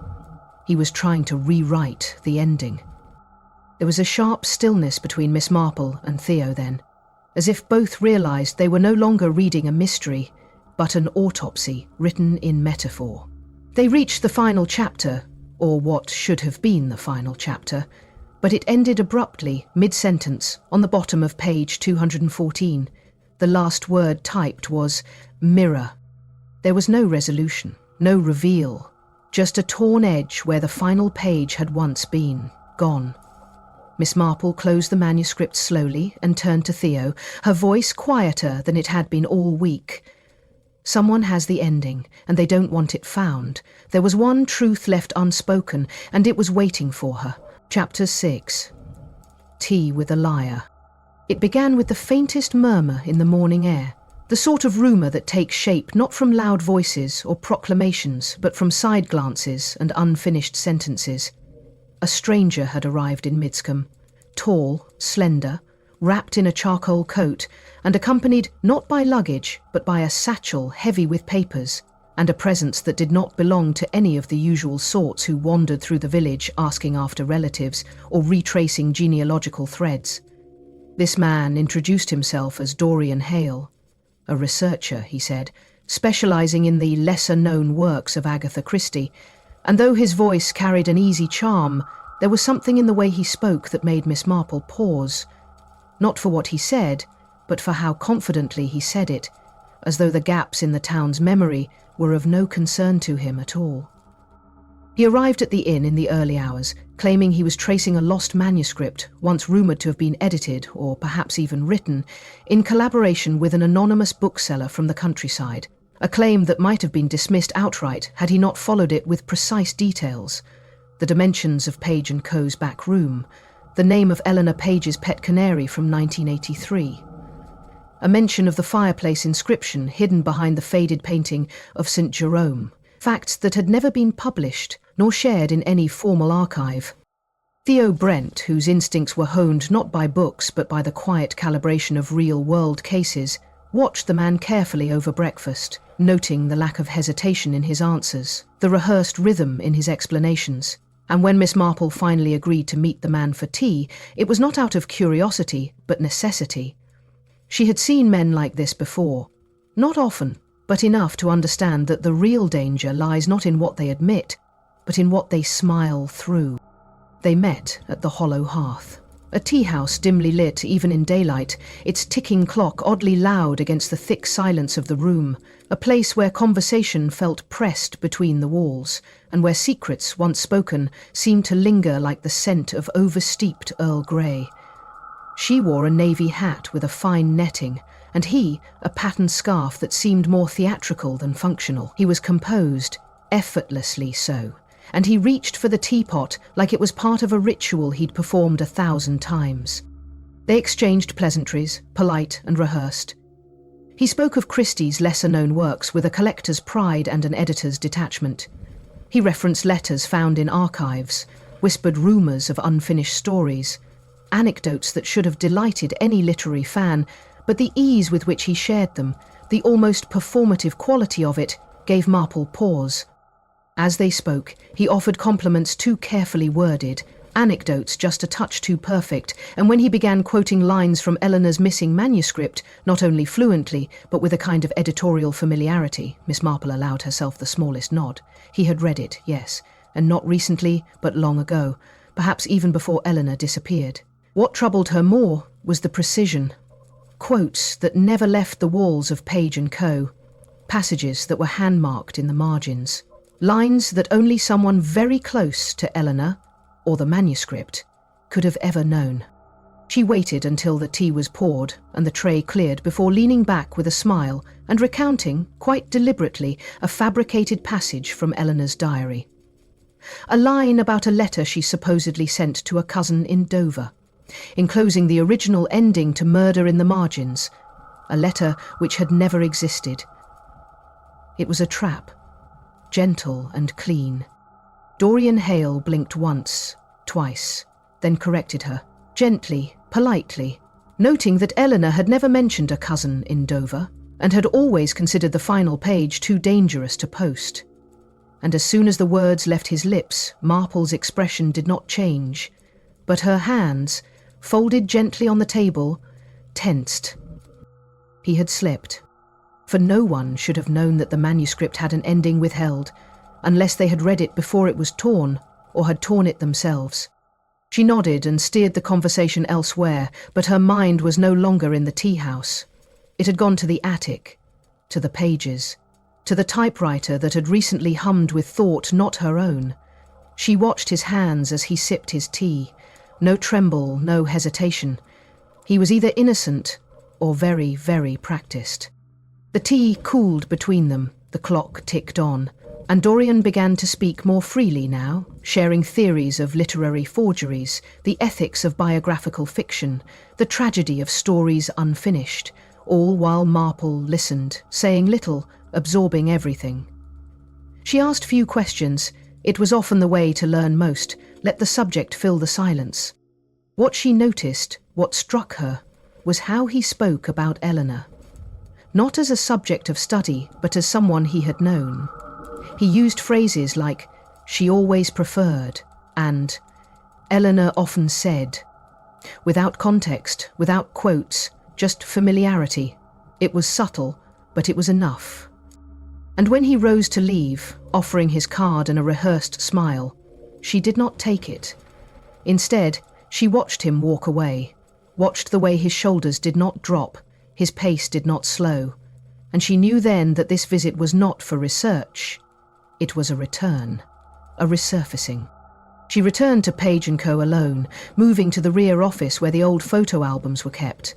He was trying to rewrite the ending." There was a sharp stillness between Miss Marple and Theo then, as if both realised they were no longer reading a mystery, but an autopsy written in metaphor. They reached the final chapter, or what should have been the final chapter, but it ended abruptly, mid-sentence, on the bottom of page 214. The last word typed was mirror. There was no resolution, no reveal, just a torn edge where the final page had once been, gone. Miss Marple closed the manuscript slowly and turned to Theo, her voice quieter than it had been all week. "Someone has the ending, and they don't want it found. There was one truth left unspoken, and it was waiting for her." Chapter 6. Tea with a Liar. It began with the faintest murmur in the morning air, the sort of rumour that takes shape not from loud voices or proclamations, but from side glances and unfinished sentences. A stranger had arrived in Midscombe, tall, slender, wrapped in a charcoal coat, and accompanied not by luggage, but by a satchel heavy with papers, and a presence that did not belong to any of the usual sorts who wandered through the village asking after relatives or retracing genealogical threads. This man introduced himself as Dorian Hale, a researcher, he said, specialising in the lesser-known works of Agatha Christie, and though his voice carried an easy charm, there was something in the way he spoke that made Miss Marple pause, not for what he said, but for how confidently he said it, as though the gaps in the town's memory were of no concern to him at all. He arrived at the inn in the early hours, claiming he was tracing a lost manuscript, once rumoured to have been edited, or perhaps even written, in collaboration with an anonymous bookseller from the countryside, a claim that might have been dismissed outright had he not followed it with precise details: the dimensions of Page & Co.'s back room, the name of Eleanor Page's pet canary from 1983, a mention of the fireplace inscription hidden behind the faded painting of St. Jerome, facts that had never been published nor shared in any formal archive. Theo Brent, whose instincts were honed not by books but by the quiet calibration of real-world cases, watched the man carefully over breakfast, noting the lack of hesitation in his answers, the rehearsed rhythm in his explanations. And when Miss Marple finally agreed to meet the man for tea, it was not out of curiosity, but necessity. She had seen men like this before. Not often, but enough to understand that the real danger lies not in what they admit, but in what they smile through. They met at the hollow hearth. A tea-house dimly lit even in daylight, its ticking clock oddly loud against the thick silence of the room, a place where conversation felt pressed between the walls, and where secrets, once spoken, seemed to linger like the scent of oversteeped Earl Grey. She wore a navy hat with a fine netting, and he a patterned scarf that seemed more theatrical than functional. He was composed, effortlessly so, and he reached for the teapot like it was part of a ritual he'd performed 1,000 times. They exchanged pleasantries, polite and rehearsed. He spoke of Christie's lesser-known works with a collector's pride and an editor's detachment. He referenced letters found in archives, whispered rumours of unfinished stories, anecdotes that should have delighted any literary fan, but the ease with which he shared them, the almost performative quality of it, gave Marple pause. As they spoke, he offered compliments too carefully worded, anecdotes just a touch too perfect, and when he began quoting lines from Eleanor's missing manuscript, not only fluently, but with a kind of editorial familiarity, Miss Marple allowed herself the smallest nod. He had read it, yes, and not recently, but long ago, perhaps even before Eleanor disappeared. What troubled her more was the precision. Quotes that never left the walls of Page & Co., passages that were hand-marked in the margins, lines that only someone very close to Eleanor, or the manuscript, could have ever known. She waited until the tea was poured and the tray cleared before leaning back with a smile and recounting, quite deliberately, a fabricated passage from Eleanor's diary. A line about a letter she supposedly sent to a cousin in Dover, enclosing the original ending to murder in the margins, a letter which had never existed. It was a trap, gentle and clean. Dorian Hale blinked once, twice, then corrected her, gently, politely, noting that Eleanor had never mentioned a cousin in Dover and had always considered the final page too dangerous to post. And as soon as the words left his lips, Marple's expression did not change, but her hands, folded gently on the table, tensed. He had slept, for no one should have known that the manuscript had an ending withheld, unless they had read it before it was torn, or had torn it themselves. She nodded and steered the conversation elsewhere, but her mind was no longer in the tea-house. It had gone to the attic, to the pages, to the typewriter that had recently hummed with thought not her own. She watched his hands as he sipped his tea. No tremble, no hesitation. He was either innocent or very, very practiced. The tea cooled between them, the clock ticked on, and Dorian began to speak more freely now, sharing theories of literary forgeries, the ethics of biographical fiction, the tragedy of stories unfinished, all while Marple listened, saying little, absorbing everything. She asked few questions. It was often the way to learn most, let the subject fill the silence. What she noticed, what struck her, was how he spoke about Eleanor. Not as a subject of study, but as someone he had known. He used phrases like, "she always preferred," and "Eleanor often said," without context, without quotes, just familiarity. It was subtle, but it was enough. And when he rose to leave, offering his card and a rehearsed smile, she did not take it. Instead, she watched him walk away, watched the way his shoulders did not drop, his pace did not slow, and she knew then that this visit was not for research. It was a return, a resurfacing. She returned to Page & Co. alone, moving to the rear office where the old photo albums were kept.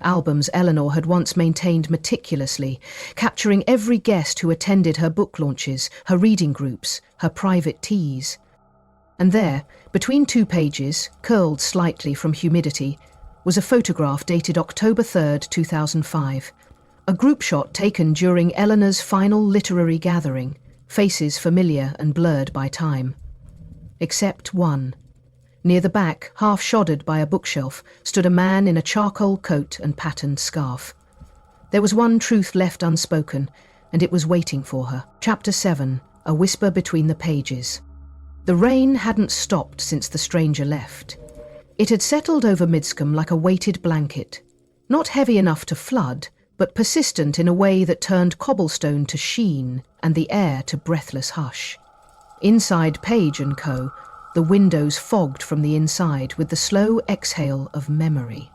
Albums Eleanor had once maintained meticulously, capturing every guest who attended her book launches, her reading groups, her private teas. And there, between 2 pages, curled slightly from humidity, was a photograph dated October 3rd, 2005, a group shot taken during Eleanor's final literary gathering, faces familiar and blurred by time. Except one. Near the back, half shoddered by a bookshelf, stood a man in a charcoal coat and patterned scarf. There was one truth left unspoken, and it was waiting for her. Chapter 7, A Whisper Between the Pages. The rain hadn't stopped since the stranger left. It had settled over Midscombe like a weighted blanket, not heavy enough to flood, but persistent in a way that turned cobblestone to sheen and the air to breathless hush. Inside Page & Co., the windows fogged from the inside with the slow exhale of memory.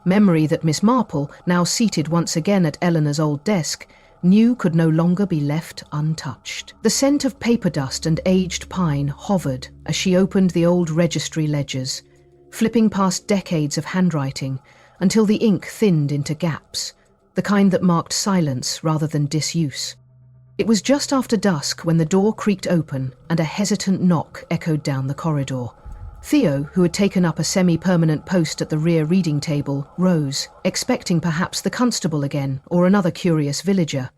Memory that Miss Marple, now seated once again at Eleanor's old desk, knew could no longer be left untouched. The scent of paper dust and aged pine hovered as she opened the old registry ledgers, flipping past decades of handwriting until the ink thinned into gaps, the kind that marked silence rather than disuse. It was just after dusk when the door creaked open and a hesitant knock echoed down the corridor. Theo, who had taken up a semi-permanent post at the rear reading table, rose, expecting perhaps the constable again or another curious villager.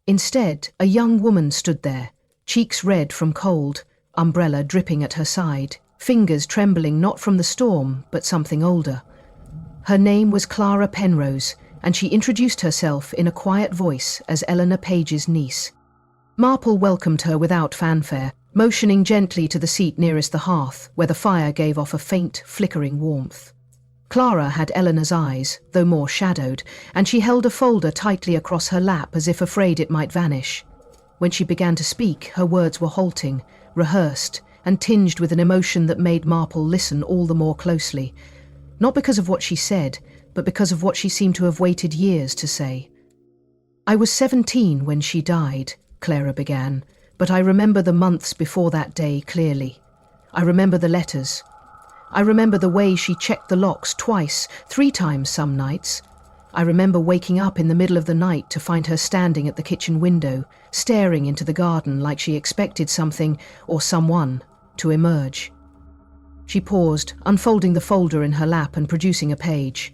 Instead, a young woman stood there, cheeks red from cold, umbrella dripping at her side, fingers trembling not from the storm but something older. Her name was Clara Penrose, and she introduced herself in a quiet voice as Eleanor Page's niece. Marple welcomed her without fanfare, motioning gently to the seat nearest the hearth, where the fire gave off a faint, flickering warmth. Clara had Eleanor's eyes, though more shadowed, and she held a folder tightly across her lap as if afraid it might vanish. When she began to speak, her words were halting, rehearsed, and tinged with an emotion that made Marple listen all the more closely. Not because of what she said, but because of what she seemed to have waited years to say. "I was 17 when she died," Clara began, "but I remember the months before that day clearly. I remember the letters. I remember the way she checked the locks twice, 3 times some nights. I remember waking up in the middle of the night to find her standing at the kitchen window, staring into the garden like she expected something, or someone, to emerge." She paused, unfolding the folder in her lap and producing a page.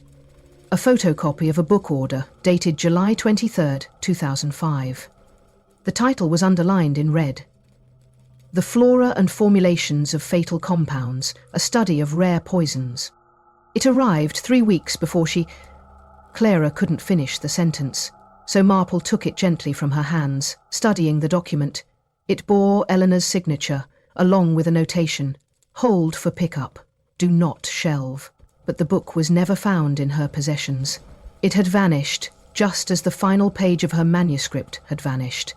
A photocopy of a book order dated July 23, 2005. The title was underlined in red. "The Flora and Formulations of Fatal Compounds, a Study of Rare Poisons." It arrived 3 weeks before she... Clara couldn't finish the sentence, so Marple took it gently from her hands, studying the document. It bore Eleanor's signature, along with a notation: "Hold for pickup. Do not shelve." But the book was never found in her possessions. It had vanished, just as the final page of her manuscript had vanished,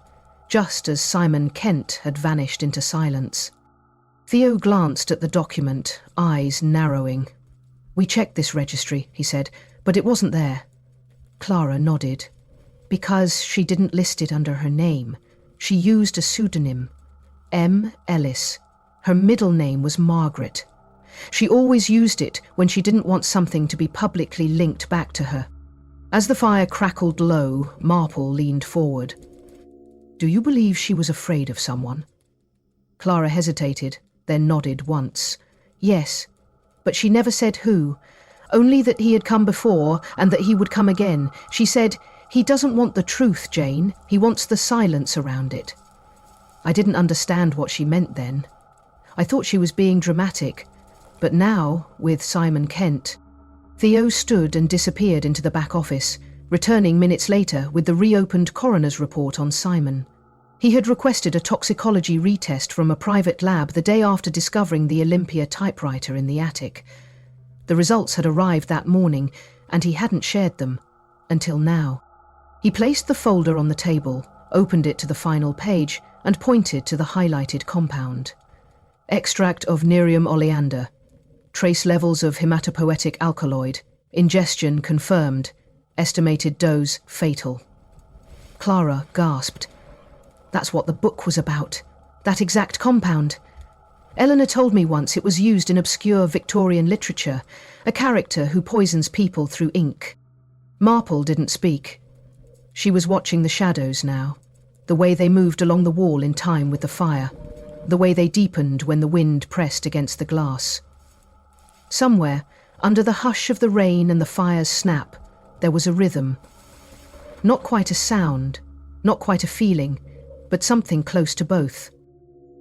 just as Simon Kent had vanished into silence. Theo glanced at the document, eyes narrowing. "We checked this registry," he said, "but it wasn't there." Clara nodded. "Because she didn't list it under her name. She used a pseudonym, M. Ellis. Her middle name was Margaret. She always used it when she didn't want something to be publicly linked back to her." As the fire crackled low, Marple leaned forward. "Do you believe she was afraid of someone?" Clara hesitated, then nodded once. "Yes, but she never said who. Only that he had come before and that he would come again. She said, 'He doesn't want the truth, Jane. He wants the silence around it.' I didn't understand what she meant then. I thought she was being dramatic. But now, with Simon Kent..." Theo stood and disappeared into the back office, returning minutes later with the reopened coroner's report on Simon. He had requested a toxicology retest from a private lab the day after discovering the Olympia typewriter in the attic. The results had arrived that morning, and he hadn't shared them, until now. He placed the folder on the table, opened it to the final page, and pointed to the highlighted compound. "Extract of Nerium oleander. Trace levels of hematopoietic alkaloid. Ingestion confirmed. Estimated dose fatal." Clara gasped. "That's what the book was about. That exact compound. Eleanor told me once it was used in obscure Victorian literature, a character who poisons people through ink." Marple didn't speak. She was watching the shadows now, the way they moved along the wall in time with the fire, the way they deepened when the wind pressed against the glass. Somewhere, under the hush of the rain and the fire's snap, there was a rhythm. Not quite a sound, not quite a feeling, but something close to both.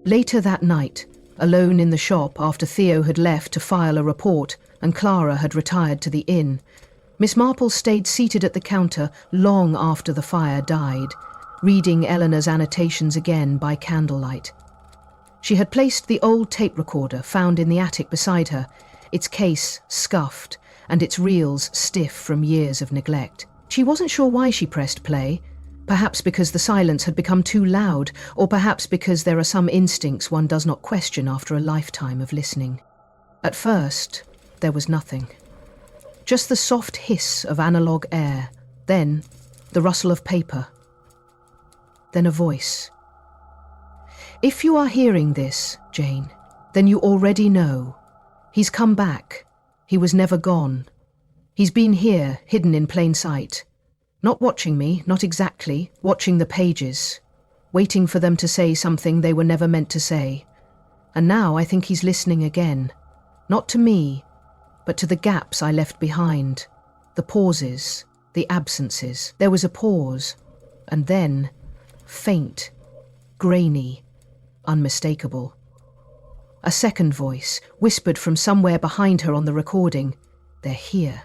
Later that night, alone in the shop after Theo had left to file a report and Clara had retired to the inn, Miss Marple stayed seated at the counter long after the fire died, reading Eleanor's annotations again by candlelight. She had placed the old tape recorder found in the attic beside her, its case scuffed and its reels stiff from years of neglect. She wasn't sure why she pressed play, perhaps because the silence had become too loud, or perhaps because there are some instincts one does not question after a lifetime of listening. At first, there was nothing. Just the soft hiss of analogue air, then the rustle of paper, then a voice. "If you are hearing this, Jane, then you already know." He's come back. He was never gone. He's been here, hidden in plain sight. Not watching me, not exactly, watching the pages, waiting for them to say something they were never meant to say. And now I think he's listening again. Not to me, but to the gaps I left behind. The pauses, the absences. There was a pause, and then, faint, grainy, unmistakable. A second voice, whispered from somewhere behind her on the recording. They're here.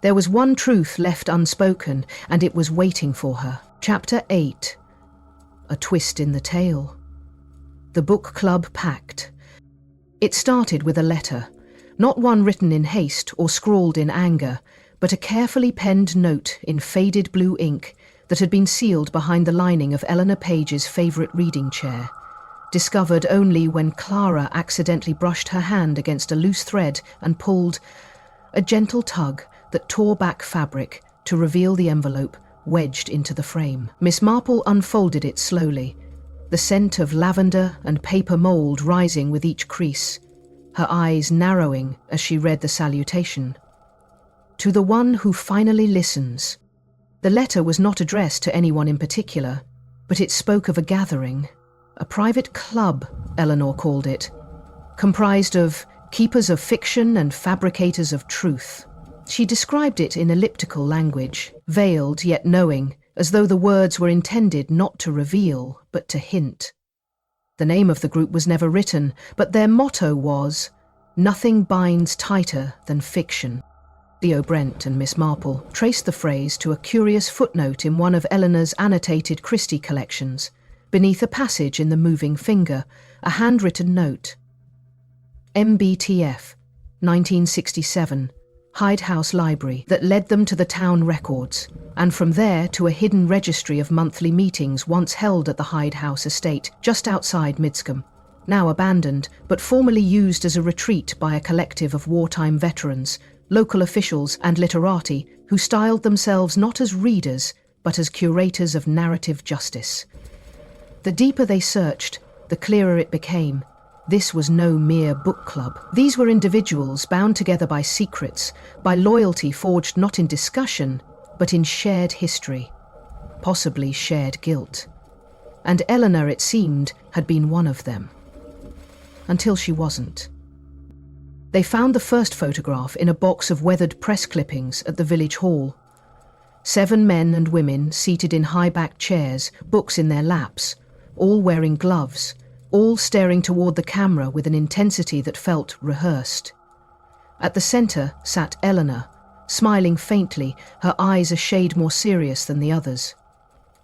There was one truth left unspoken, and it was waiting for her. Chapter 8. A twist in the tale. The book club pact. It started with a letter, not one written in haste or scrawled in anger, but a carefully penned note in faded blue ink that had been sealed behind the lining of Eleanor Page's favourite reading chair, discovered only when Clara accidentally brushed her hand against a loose thread and pulled a gentle tug that tore back fabric to reveal the envelope wedged into the frame. Miss Marple unfolded it slowly, the scent of lavender and paper mould rising with each crease, her eyes narrowing as she read the salutation. To the one who finally listens. The letter was not addressed to anyone in particular, but it spoke of a gathering, a private club, Eleanor called it, comprised of keepers of fiction and fabricators of truth. She described it in elliptical language, veiled yet knowing, as though the words were intended not to reveal, but to hint. The name of the group was never written, but their motto was, "Nothing binds tighter than fiction." Theo Brent and Miss Marple traced the phrase to a curious footnote in one of Eleanor's annotated Christie collections, beneath a passage in The Moving Finger, a handwritten note. MBTF, 1967, Hyde House Library, that led them to the town records, and from there to a hidden registry of monthly meetings once held at the Hyde House estate just outside Midscombe, now abandoned, but formerly used as a retreat by a collective of wartime veterans, local officials and literati who styled themselves not as readers, but as curators of narrative justice. The deeper they searched, the clearer it became. This was no mere book club. These were individuals bound together by secrets, by loyalty forged not in discussion, but in shared history, possibly shared guilt. And Eleanor, it seemed, had been one of them. Until she wasn't. They found the first photograph in a box of weathered press clippings at the village hall. 7 men and women seated in high-backed chairs, books in their laps, all wearing gloves, all staring toward the camera with an intensity that felt rehearsed. At the centre sat Eleanor, smiling faintly, her eyes a shade more serious than the others.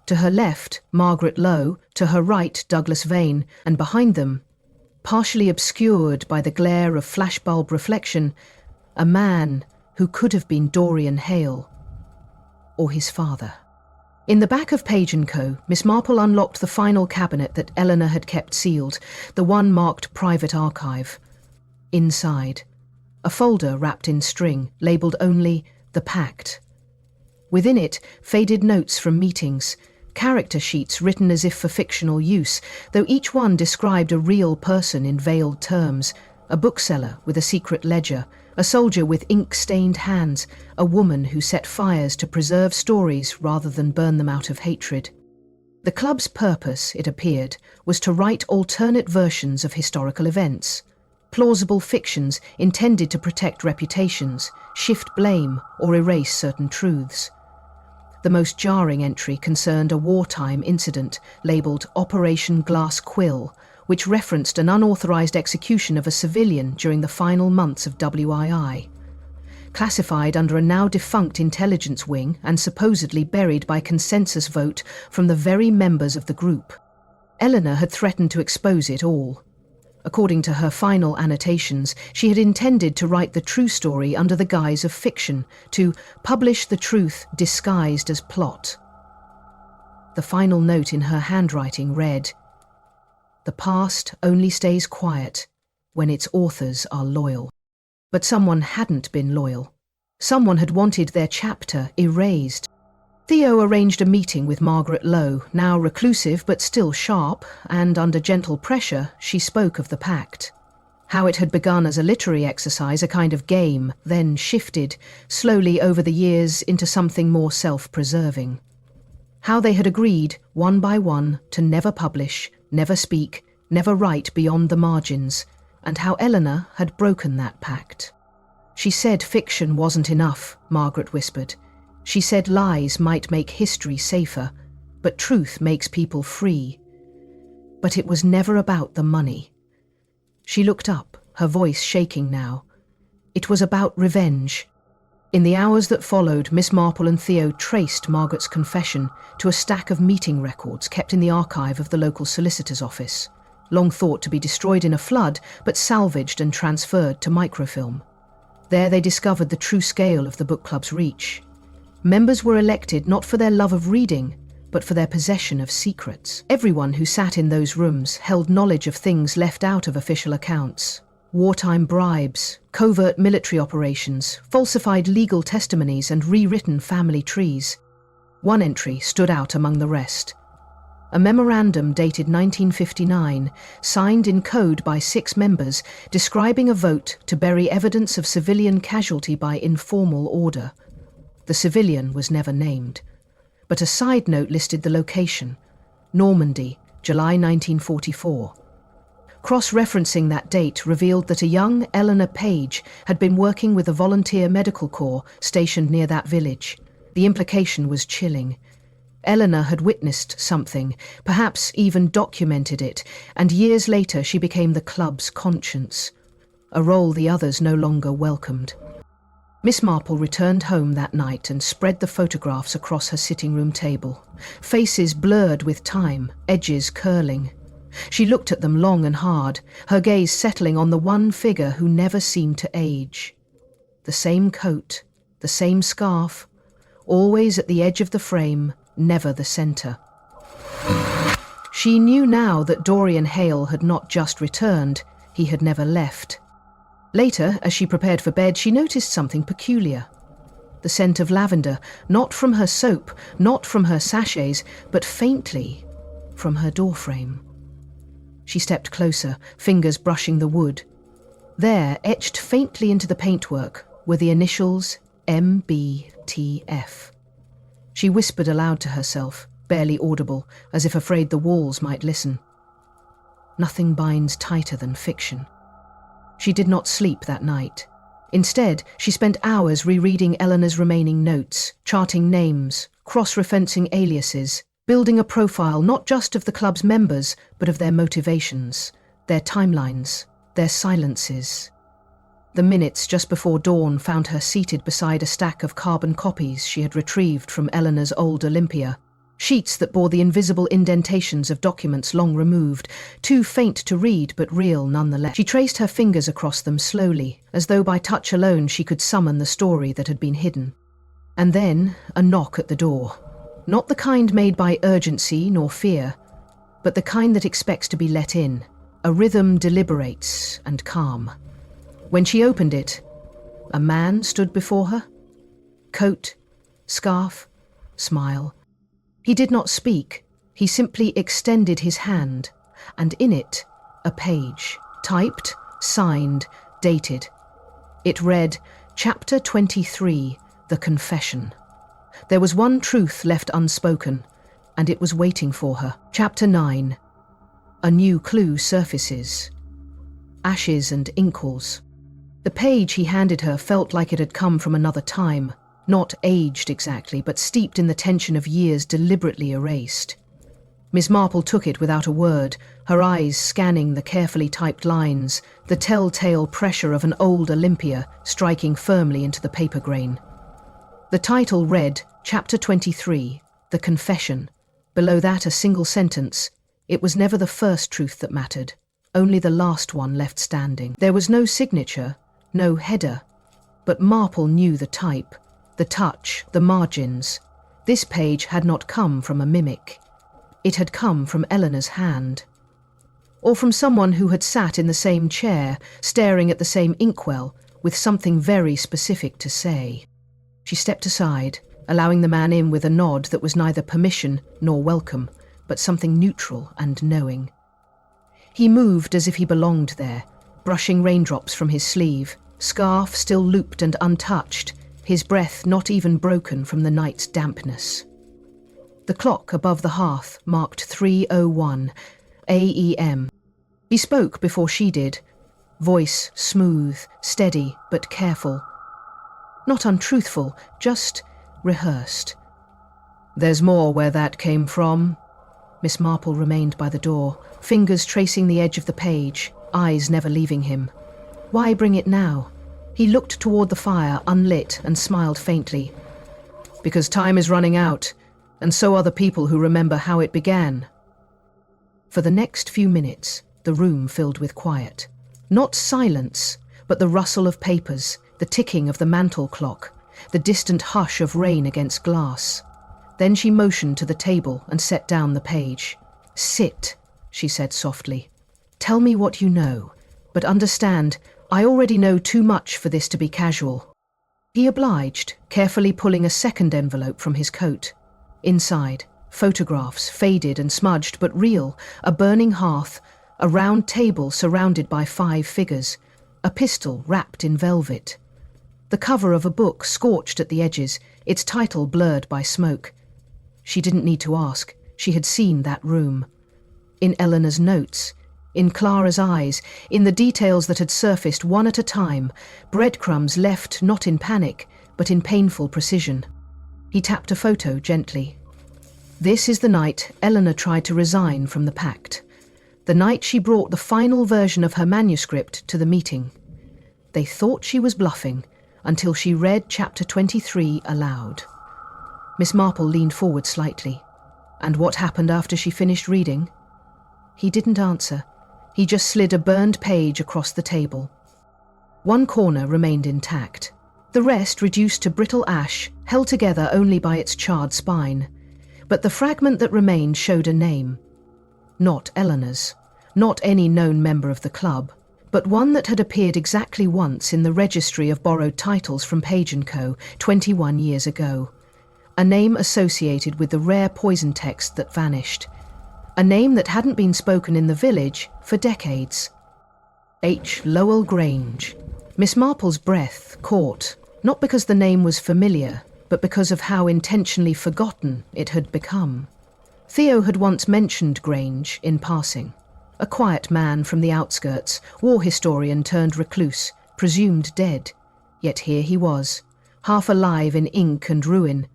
To her left, Margaret Lowe, to her right, Douglas Vane, and behind them, partially obscured by the glare of flashbulb reflection, a man who could have been Dorian Hale, or his father. In the back of Page & Co., Miss Marple unlocked the final cabinet that Eleanor had kept sealed, the one marked Private Archive. Inside, a folder wrapped in string, labelled only The Pact. Within it, faded notes from meetings, character sheets written as if for fictional use, though each one described a real person in veiled terms, a bookseller with a secret ledger, a soldier with ink-stained hands, a woman who set fires to preserve stories rather than burn them out of hatred. The club's purpose, it appeared, was to write alternate versions of historical events, plausible fictions intended to protect reputations, shift blame, or erase certain truths. The most jarring entry concerned a wartime incident labelled Operation Glass Quill, which referenced an unauthorised execution of a civilian during the final months of WII. Classified under a now-defunct intelligence wing and supposedly buried by consensus vote from the very members of the group. Eleanor had threatened to expose it all. According to her final annotations, she had intended to write the true story under the guise of fiction, to publish the truth disguised as plot. The final note in her handwriting read, "The past only stays quiet when its authors are loyal." But someone hadn't been loyal. Someone had wanted their chapter erased. Theo arranged a meeting with Margaret Lowe, now reclusive but still sharp, and under gentle pressure she spoke of the pact. How it had begun as a literary exercise, a kind of game, then shifted, slowly over the years, into something more self-preserving. How they had agreed, one by one, to never publish, never speak, never write beyond the margins, and how Eleanor had broken that pact. She said fiction wasn't enough, Margaret whispered. She said lies might make history safer, but truth makes people free. But it was never about the money. She looked up, her voice shaking now. It was about revenge. In the hours that followed, Miss Marple and Theo traced Margaret's confession to a stack of meeting records kept in the archive of the local solicitor's office, long thought to be destroyed in a flood, but salvaged and transferred to microfilm. There they discovered the true scale of the book club's reach. Members were elected not for their love of reading, but for their possession of secrets. Everyone who sat in those rooms held knowledge of things left out of official accounts. Wartime bribes, covert military operations, falsified legal testimonies and rewritten family trees. One entry stood out among the rest. A memorandum dated 1959, signed in code by 6 members, describing a vote to bury evidence of civilian casualty by informal order. The civilian was never named, but a side note listed the location: Normandy, July 1944. Cross-referencing that date revealed that a young Eleanor Page had been working with a volunteer medical corps stationed near that village. The implication was chilling. Eleanor had witnessed something, perhaps even documented it, and years later she became the club's conscience, a role the others no longer welcomed. Miss Marple returned home that night and spread the photographs across her sitting room table, faces blurred with time, edges curling. She looked at them long and hard, her gaze settling on the one figure who never seemed to age. The same coat, the same scarf, always at the edge of the frame, never the centre. She knew now that Dorian Hale had not just returned, he had never left. Later, as she prepared for bed, she noticed something peculiar. The scent of lavender, not from her soap, not from her sachets, but faintly from her doorframe. She stepped closer, fingers brushing the wood. There, etched faintly into the paintwork, were the initials MBTF. She whispered aloud to herself, barely audible, as if afraid the walls might listen. Nothing binds tighter than fiction. She did not sleep that night. Instead, she spent hours rereading Eleanor's remaining notes, charting names, cross-referencing aliases, building a profile not just of the club's members, but of their motivations, their timelines, their silences. The minutes just before dawn found her seated beside a stack of carbon copies she had retrieved from Eleanor's old Olympia, sheets that bore the invisible indentations of documents long removed, too faint to read but real nonetheless. She traced her fingers across them slowly, as though by touch alone she could summon the story that had been hidden. And then a knock at the door. Not the kind made by urgency nor fear, but the kind that expects to be let in. A rhythm deliberates and calm. When she opened it, a man stood before her. Coat, scarf, smile. He did not speak. He simply extended his hand, and in it, a page, typed, signed, dated. It read, Chapter 23, The Confession. There was one truth left unspoken, and it was waiting for her. Chapter 9. A new clue surfaces. Ashes and inkles. The page he handed her felt like it had come from another time, not aged exactly, but steeped in the tension of years deliberately erased. Miss Marple took it without a word, her eyes scanning the carefully typed lines, the telltale pressure of an old Olympia striking firmly into the paper grain. The title read, Chapter 23, The Confession. Below that, a single sentence. It was never the first truth that mattered, only the last one left standing. There was no signature, no header, but Marple knew the type, the touch, the margins. This page had not come from a mimic. It had come from Eleanor's hand. Or from someone who had sat in the same chair, staring at the same inkwell, with something very specific to say. She stepped aside, allowing the man in with a nod that was neither permission nor welcome, but something neutral and knowing. He moved as if he belonged there, brushing raindrops from his sleeve, scarf still looped and untouched, his breath not even broken from the night's dampness. The clock above the hearth marked 3:01 a.m. He spoke before she did, voice smooth, steady but careful. Not untruthful, just rehearsed. "There's more where that came from." Miss Marple remained by the door, fingers tracing the edge of the page, eyes never leaving him. Why bring it now? He looked toward the fire, unlit, and smiled faintly. "Because time is running out, and so are the people who remember how it began." For the next few minutes, the room filled with quiet. Not silence, but the rustle of papers, the ticking of the mantel clock, the distant hush of rain against glass. Then she motioned to the table and set down the page. "Sit," she said softly. "Tell me what you know, but understand, I already know too much for this to be casual." He obliged, carefully pulling a second envelope from his coat. Inside, photographs, faded and smudged but real, a burning hearth, a round table surrounded by 5 figures, a pistol wrapped in velvet. The cover of a book scorched at the edges, its title blurred by smoke. She didn't need to ask, she had seen that room. In Eleanor's notes, in Clara's eyes, in the details that had surfaced one at a time, breadcrumbs left not in panic, but in painful precision. He tapped a photo gently. This is the night Eleanor tried to resign from the pact. The night she brought the final version of her manuscript to the meeting. They thought she was bluffing until she read chapter 23 aloud. Miss Marple leaned forward slightly. "And what happened after she finished reading?" He didn't answer. He just slid a burned page across the table. One corner remained intact. The rest reduced to brittle ash, held together only by its charred spine. But the fragment that remained showed a name. Not Eleanor's, not any known member of the club, but one that had appeared exactly once in the registry of borrowed titles from Page & Co. 21 years ago. A name associated with the rare poison text that vanished. A name that hadn't been spoken in the village for decades. H. Lowell Grange. Miss Marple's breath caught, not because the name was familiar, but because of how intentionally forgotten it had become. Theo had once mentioned Grange in passing. A quiet man from the outskirts, war historian turned recluse, presumed dead. Yet here he was, half alive in ink and ruin.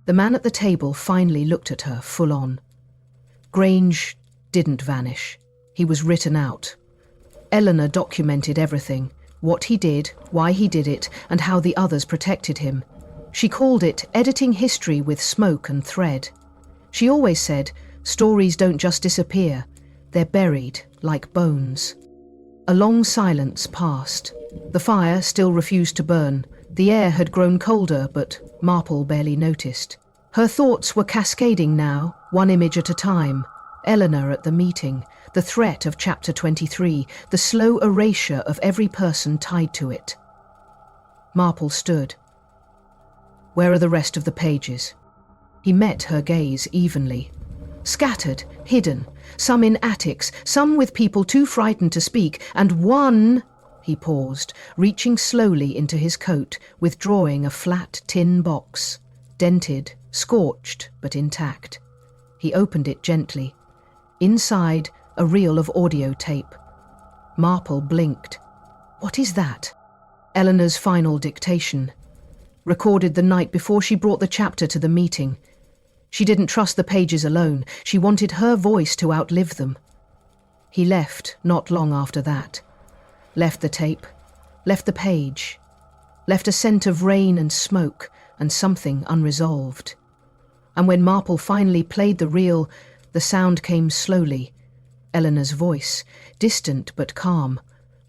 The man at the table finally looked at her full on. Grange didn't vanish. He was written out. Eleanor documented everything, what he did, why he did it, and how the others protected him. She called it editing history with smoke and thread. She always said, stories don't just disappear, they're buried like bones. A long silence passed. The fire still refused to burn. The air had grown colder, but Marple barely noticed. Her thoughts were cascading now, one image at a time. Eleanor at the meeting, the threat of chapter 23, the slow erasure of every person tied to it. Marple stood. "Where are the rest of the pages?" He met her gaze evenly. Scattered, hidden, some in attics, some with people too frightened to speak, and one... He paused, reaching slowly into his coat, withdrawing a flat tin box. Dented, scorched, but intact. He opened it gently. Inside, a reel of audio tape. Marple blinked. "What is that?" Eleanor's final dictation. Recorded the night before she brought the chapter to the meeting. She didn't trust the pages alone. She wanted her voice to outlive them. He left not long after that. Left the tape, left the page, left a scent of rain and smoke and something unresolved. And when Marple finally played the reel, the sound came slowly. Eleanor's voice, distant but calm,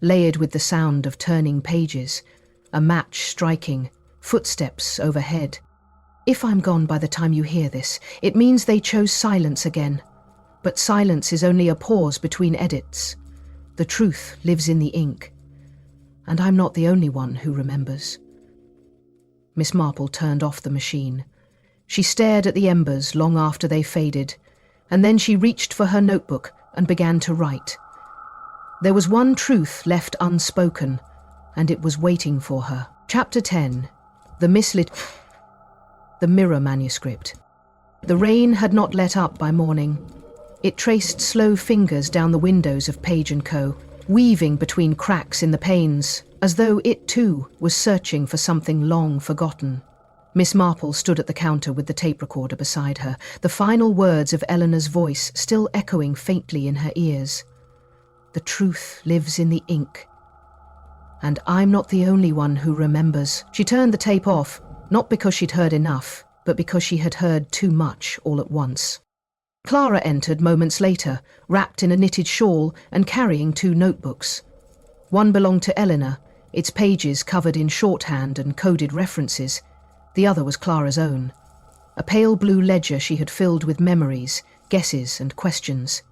layered with the sound of turning pages, a match striking, footsteps overhead. "If I'm gone by the time you hear this, it means they chose silence again. But silence is only a pause between edits. The truth lives in the ink. And I'm not the only one who remembers." Miss Marple turned off the machine. She stared at the embers long after they faded, and then she reached for her notebook and began to write. There was one truth left unspoken, and it was waiting for her. Chapter 10. The Mirror Manuscript. The rain had not let up by morning. It traced slow fingers down the windows of Page & Co., weaving between cracks in the panes, as though it too was searching for something long forgotten. Miss Marple stood at the counter with the tape recorder beside her, the final words of Eleanor's voice still echoing faintly in her ears. The truth lives in the ink. And I'm not the only one who remembers. She turned the tape off, not because she'd heard enough, but because she had heard too much all at once. Clara entered moments later, wrapped in a knitted shawl and carrying 2 notebooks. One belonged to Eleanor, its pages covered in shorthand and coded references. The other was Clara's own, a pale blue ledger she had filled with memories, guesses and questions.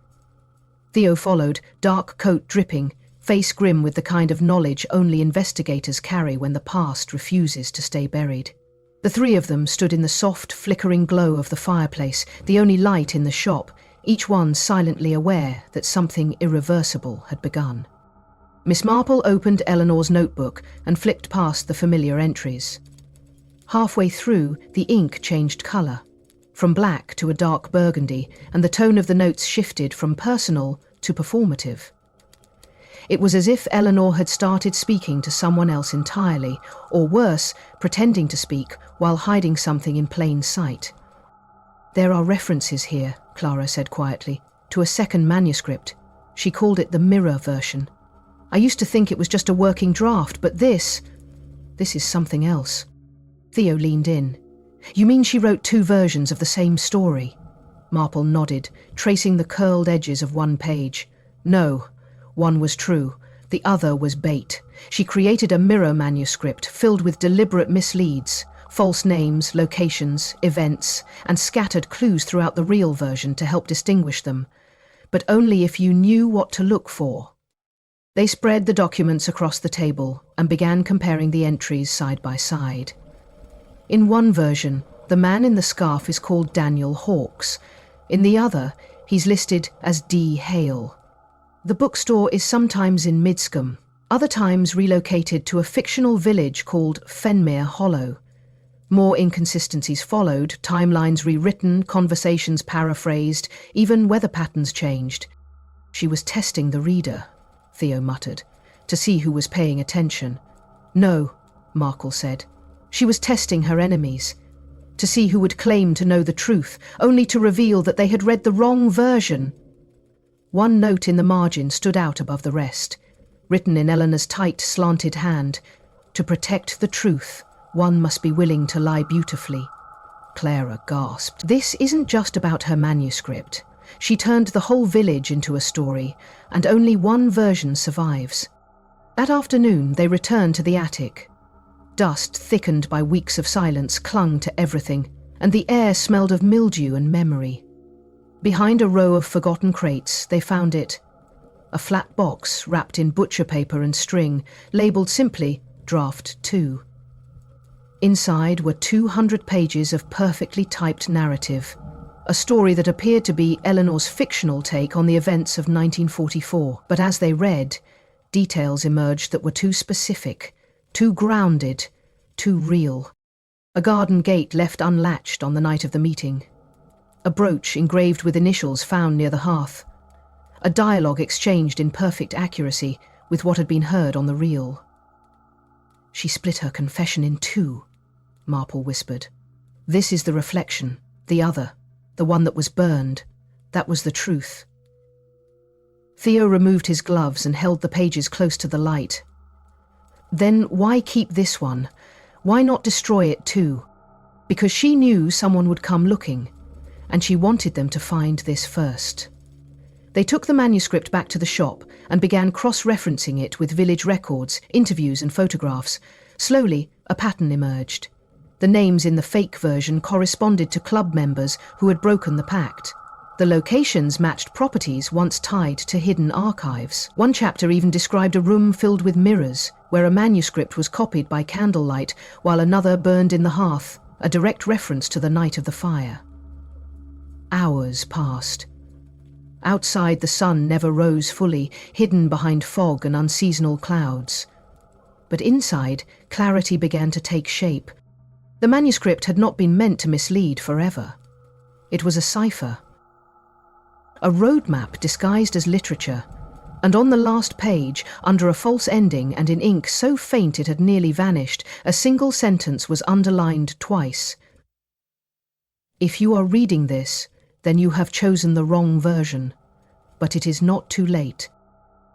Theo followed, dark coat dripping, face grim with the kind of knowledge only investigators carry when the past refuses to stay buried. The 3 of them stood in the soft, flickering glow of the fireplace, the only light in the shop, each one silently aware that something irreversible had begun. Miss Marple opened Eleanor's notebook and flicked past the familiar entries. Halfway through, the ink changed colour, from black to a dark burgundy, and the tone of the notes shifted from personal to performative. It was as if Eleanor had started speaking to someone else entirely, or worse, pretending to speak while hiding something in plain sight. There are references here, Clara said quietly, to a second manuscript. She called it the mirror version. I used to think it was just a working draft, but this is something else. Theo leaned in. You mean she wrote 2 versions of the same story? Marple nodded, tracing the curled edges of one page. No. One was true, the other was bait. She created a mirror manuscript filled with deliberate misleads, false names, locations, events, and scattered clues throughout the real version to help distinguish them, but only if you knew what to look for. They spread the documents across the table and began comparing the entries side by side. In one version, the man in the scarf is called Daniel Hawkes. In the other, he's listed as D. Hale. The bookstore is sometimes in Midscombe, other times relocated to a fictional village called Fenmere Hollow. More inconsistencies followed, timelines rewritten, conversations paraphrased, even weather patterns changed. She was testing the reader, Theo muttered, to see who was paying attention. No, Marple said. She was testing her enemies, to see who would claim to know the truth, only to reveal that they had read the wrong version. One note in the margin stood out above the rest, written in Eleanor's tight, slanted hand. To protect the truth, one must be willing to lie beautifully. Clara gasped. This isn't just about her manuscript. She turned the whole village into a story, and only one version survives. That afternoon, they returned to the attic. Dust, thickened by weeks of silence, clung to everything, and the air smelled of mildew and memory. Behind a row of forgotten crates, they found it. A flat box wrapped in butcher paper and string, labelled simply Draft 2. Inside were 200 pages of perfectly typed narrative, a story that appeared to be Eleanor's fictional take on the events of 1944. But as they read, details emerged that were too specific, too grounded, too real. A garden gate left unlatched on the night of the meeting. A brooch engraved with initials found near the hearth. A dialogue exchanged in perfect accuracy with what had been heard on the reel. She split her confession in 2, Marple whispered. This is the reflection, the other, the one that was burned. That was the truth. Theo removed his gloves and held the pages close to the light. Then why keep this one? Why not destroy it too? Because she knew someone would come looking, and she wanted them to find this first. They took the manuscript back to the shop and began cross-referencing it with village records, interviews and photographs. Slowly, a pattern emerged. The names in the fake version corresponded to club members who had broken the pact. The locations matched properties once tied to hidden archives. One chapter even described a room filled with mirrors, where a manuscript was copied by candlelight while another burned in the hearth, a direct reference to the night of the fire. Hours passed, Outside, the sun never rose fully, hidden behind fog and unseasonal clouds. But inside, clarity began to take shape. The manuscript had not been meant to mislead forever. It was a cipher, a roadmap disguised as literature, and on the last page, under a false ending and in ink so faint it had nearly vanished, a single sentence was underlined twice. "If you are reading this, then you have chosen the wrong version, but it is not too late."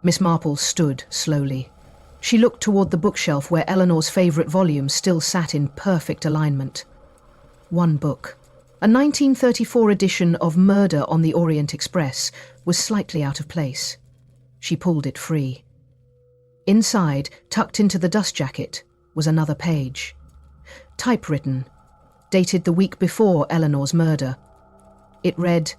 Miss Marple stood slowly. She looked toward the bookshelf where Eleanor's favourite volumes still sat in perfect alignment. One book, a 1934 edition of Murder on the Orient Express, was slightly out of place. She pulled it free. Inside, tucked into the dust jacket, was another page. Typewritten, dated the week before Eleanor's murder. It read,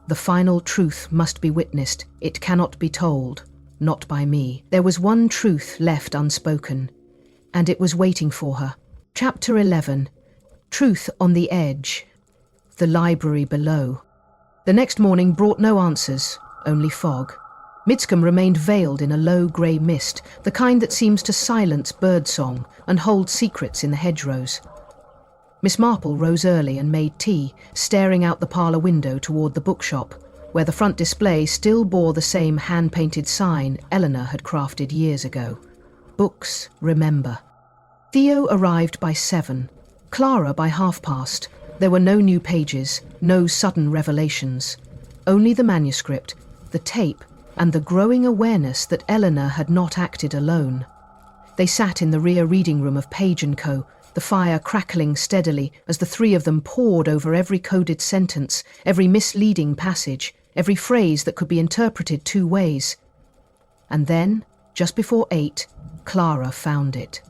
"The final truth must be witnessed. It cannot be told, not by me." There was one truth left unspoken, and it was waiting for her. Chapter 11. Truth on the Edge. The library below. The next morning brought no answers, only fog. Midscombe remained veiled in a low grey mist, the kind that seems to silence birdsong and hold secrets in the hedgerows. Miss Marple rose early and made tea, staring out the parlour window toward the bookshop, where the front display still bore the same hand-painted sign Eleanor had crafted years ago. Books Remember. Theo arrived by 7, Clara by past. There were no new pages, no sudden revelations. Only the manuscript, the tape, and the growing awareness that Eleanor had not acted alone. They sat in the rear reading room of Page & Co., the fire crackling steadily as the three of them pored over every coded sentence, every misleading passage, every phrase that could be interpreted two ways. And then, just before 8, Clara found it.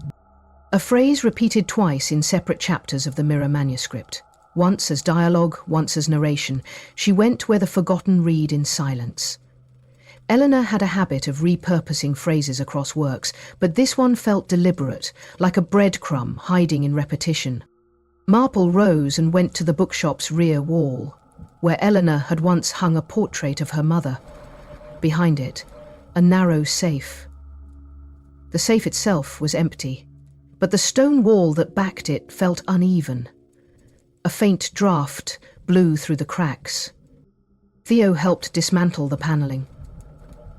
A phrase repeated twice in separate chapters of the mirror manuscript. Once as dialogue, once as narration. She went where the forgotten read in silence. Eleanor had a habit of repurposing phrases across works, but this one felt deliberate, like a breadcrumb hiding in repetition. Marple rose and went to the bookshop's rear wall, where Eleanor had once hung a portrait of her mother. Behind it, a narrow safe. The safe itself was empty, but the stone wall that backed it felt uneven. A faint draught blew through the cracks. Theo helped dismantle the panelling.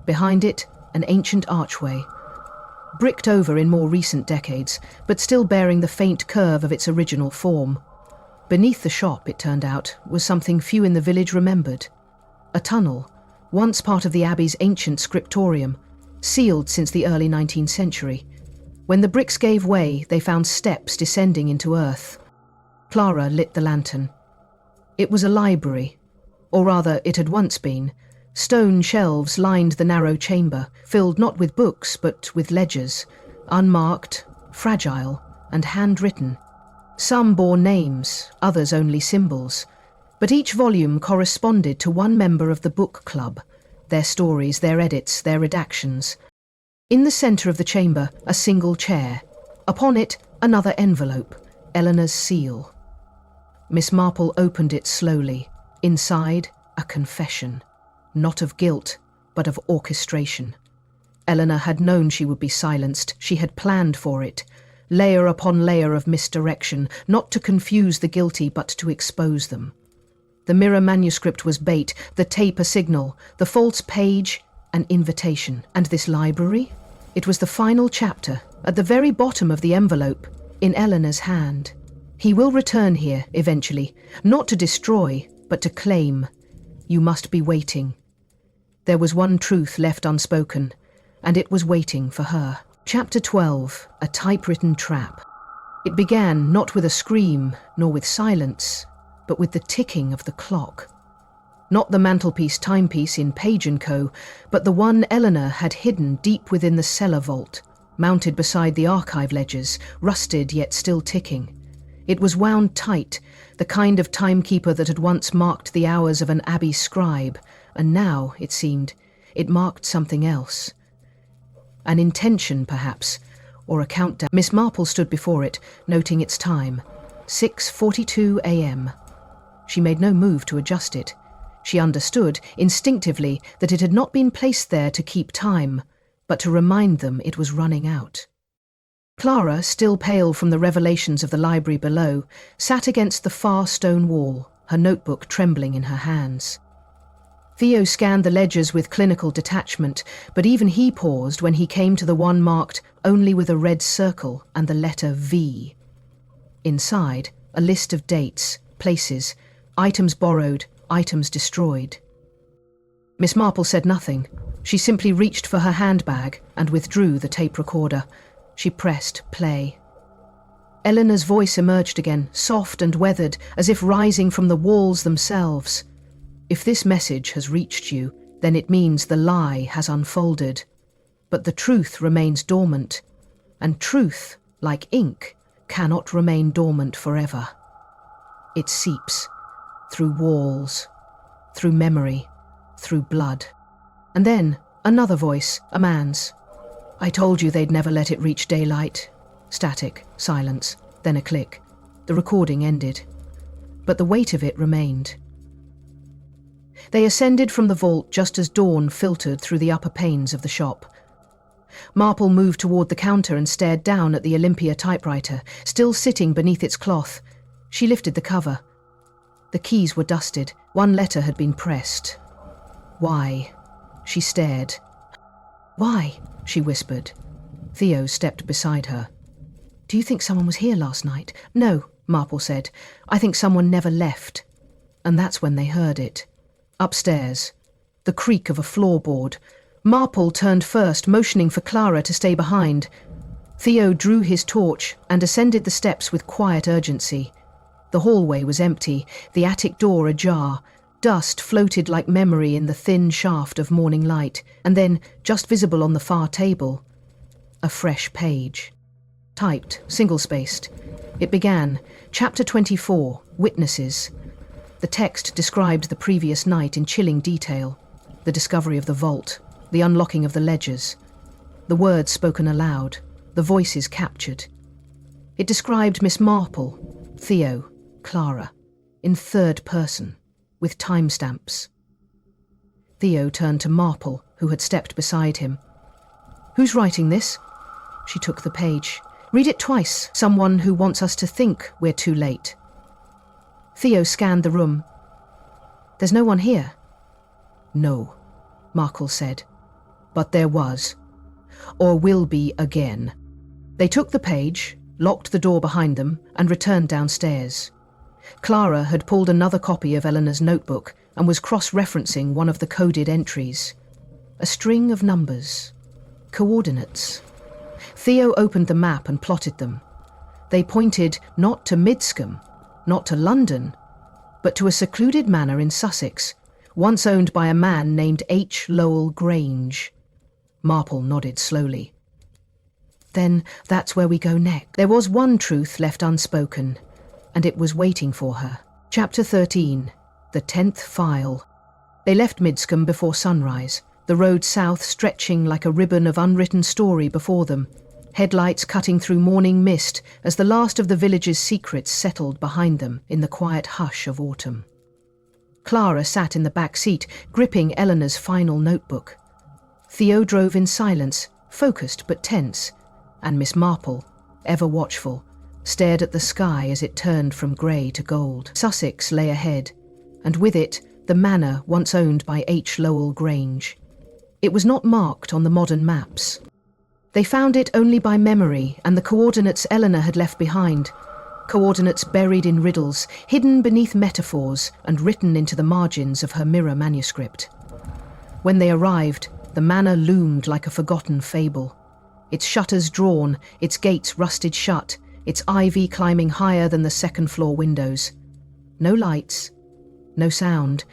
Behind it, an ancient archway, bricked over in more recent decades, but still bearing the faint curve of its original form. Beneath the shop, it turned out, was something few in the village remembered. A tunnel, once part of the abbey's ancient scriptorium, sealed since the early 19th century. When the bricks gave way, they found steps descending into earth. Clara lit the lantern. It was a library, or rather, it had once been. Stone shelves lined the narrow chamber, filled not with books but with ledgers, unmarked, fragile, and handwritten. Some bore names, others only symbols, but each volume corresponded to one member of the book club, their stories, their edits, their redactions. In the centre of the chamber, a single chair. Upon it, another envelope, Eleanor's seal. Miss Marple opened it slowly. Inside, a confession. Not of guilt, but of orchestration. Eleanor had known she would be silenced. She had planned for it. Layer upon layer of misdirection, not to confuse the guilty, but to expose them. The mirror manuscript was bait, the tape a signal, the false page an invitation. And this library? It was the final chapter, at the very bottom of the envelope, in Eleanor's hand. He will return here, eventually, not to destroy, but to claim. You must be waiting. There was one truth left unspoken, and it was waiting for her. Chapter 12, A Typewritten Trap. It began not with a scream, nor with silence, but with the ticking of the clock. Not the mantelpiece timepiece in Page & Co., but the one Eleanor had hidden deep within the cellar vault, mounted beside the archive ledgers, rusted yet still ticking. It was wound tight, the kind of timekeeper that had once marked the hours of an abbey scribe, and now, it seemed, it marked something else. An intention, perhaps, or a countdown. Miss Marple stood before it, noting its time. 6:42 a.m. She made no move to adjust it. She understood, instinctively, that it had not been placed there to keep time, but to remind them it was running out. Clara, still pale from the revelations of the library below, sat against the far stone wall, her notebook trembling in her hands. Theo scanned the ledgers with clinical detachment, but even he paused when he came to the one marked only with a red circle and the letter V. Inside, a list of dates, places, items borrowed, items destroyed. Miss Marple said nothing. She simply reached for her handbag and withdrew the tape recorder. She pressed play. Eleanor's voice emerged again, soft and weathered, as if rising from the walls themselves. If this message has reached you, then it means the lie has unfolded. But the truth remains dormant, and truth, like ink, cannot remain dormant forever. It seeps, through walls, through memory, through blood. And then, another voice, a man's. I told you they'd never let it reach daylight. Static, silence, then a click. The recording ended. But the weight of it remained. They ascended from the vault just as dawn filtered through the upper panes of the shop. Marple moved toward the counter and stared down at the Olympia typewriter, still sitting beneath its cloth. She lifted the cover. The keys were dusted. One letter had been pressed. Why? She stared. Why? She whispered. Theo stepped beside her. Do you think someone was here last night? No, Marple said. I think someone never left. And that's when they heard it. Upstairs. The creak of a floorboard. Marple turned first, motioning for Clara to stay behind. Theo drew his torch and ascended the steps with quiet urgency. The hallway was empty, the attic door ajar. Dust floated like memory in the thin shaft of morning light, and then, just visible on the far table, a fresh page. Typed, single-spaced. It began, Chapter 24, Witnesses. The text described the previous night in chilling detail, the discovery of the vault, the unlocking of the ledgers, the words spoken aloud, the voices captured. It described Miss Marple, Theo, Clara, in third person, with timestamps. Theo turned to Marple, who had stepped beside him. Who's writing this? She took the page. Read it twice. Someone who wants us to think we're too late. Theo scanned the room. There's no one here. No, Marple said. But there was. Or will be again. They took the page, locked the door behind them, and returned downstairs. Clara had pulled another copy of Eleanor's notebook and was cross-referencing one of the coded entries. A string of numbers. Coordinates. Theo opened the map and plotted them. They pointed not to Midscombe, not to London, but to a secluded manor in Sussex, once owned by a man named H. Lowell Grange. Marple nodded slowly. Then that's where we go next. There was one truth left unspoken, and it was waiting for her. Chapter 13, The 10th File. They left Midscombe before sunrise, the road south stretching like a ribbon of unwritten story before them, headlights cutting through morning mist as the last of the village's secrets settled behind them in the quiet hush of autumn. Clara sat in the back seat, gripping Eleanor's final notebook. Theo drove in silence, focused but tense, and Miss Marple, ever watchful, stared at the sky as it turned from grey to gold. Sussex lay ahead, and with it, the manor once owned by H. Lowell Grange. It was not marked on the modern maps. They found it only by memory and the coordinates Eleanor had left behind, coordinates buried in riddles, hidden beneath metaphors and written into the margins of her mirror manuscript. When they arrived, the manor loomed like a forgotten fable. Its shutters drawn, its gates rusted shut, its ivy climbing higher than the second-floor windows. No lights, no sound,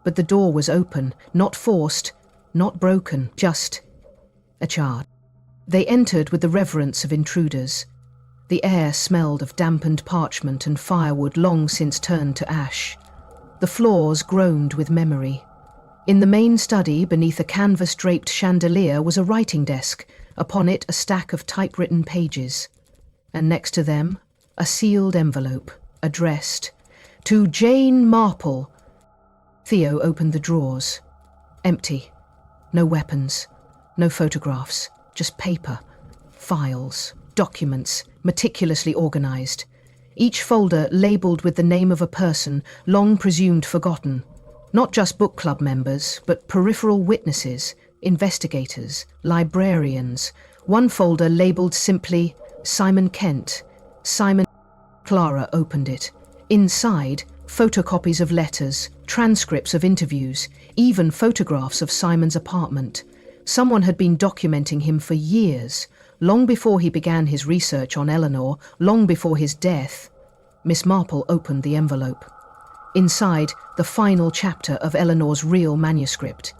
but the door was open, not forced, not broken, just ajar. They entered with the reverence of intruders. The air smelled of dampened parchment and firewood long since turned to ash. The floors groaned with memory. In the main study, beneath a canvas-draped chandelier, was a writing desk, upon it a stack of typewritten pages. And next to them, a sealed envelope, addressed, "To Jane Marple." Theo opened the drawers. Empty. No weapons. No photographs. Just paper. Files. Documents. Meticulously organized. Each folder labelled with the name of a person long presumed forgotten. Not just book club members, but peripheral witnesses, investigators, librarians. One folder labelled simply Simon Kent. Simon. Clara opened it. Inside, photocopies of letters, transcripts of interviews, even photographs of Simon's apartment. Someone had been documenting him for years, long before he began his research on Eleanor, long before his death. Miss Marple opened the envelope. Inside, the final chapter of Eleanor's real manuscript.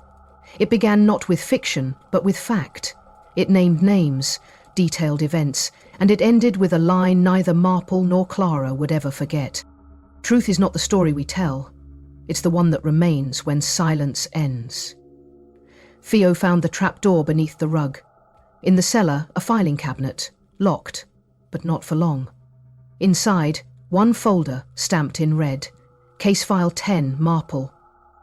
It began not with fiction, but with fact. It named names, detailed events, and it ended with a line neither Marple nor Clara would ever forget. Truth is not the story we tell. It's the one that remains when silence ends. Theo found the trapdoor beneath the rug. In the cellar, a filing cabinet, locked, but not for long. Inside, one folder stamped in red. Case file 10, Marple.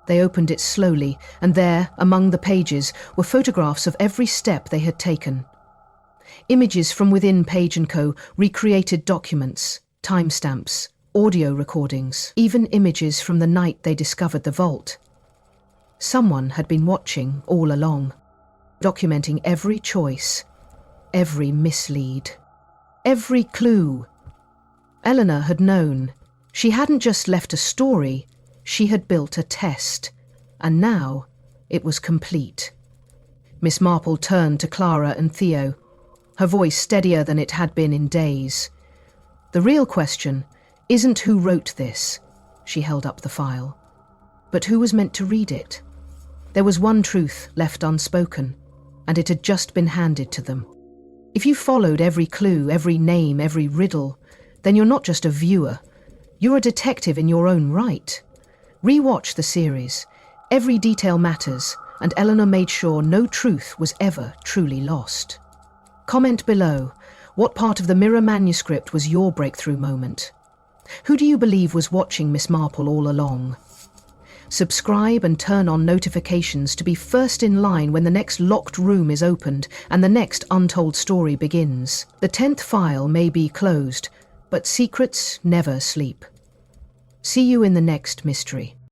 They opened it slowly, and there, among the pages, were photographs of every step they had taken. Images from within Page & Co. recreated documents, timestamps, audio recordings, even images from the night they discovered the vault. Someone had been watching all along, documenting every choice, every mislead, every clue. Eleanor had known. She hadn't just left a story, she had built a test, and now it was complete. Miss Marple turned to Clara and Theo, her voice steadier than it had been in days. The real question isn't who wrote this, she held up the file, but who was meant to read it. There was one truth left unspoken, and it had just been handed to them. If you followed every clue, every name, every riddle, then you're not just a viewer, you're a detective in your own right. Rewatch the series. Every detail matters, and Eleanor made sure no truth was ever truly lost. Comment below, what part of the Mirror manuscript was your breakthrough moment? Who do you believe was watching Miss Marple all along? Subscribe and turn on notifications to be first in line when the next locked room is opened and the next untold story begins. The 10th file may be closed, but secrets never sleep. See you in the next mystery.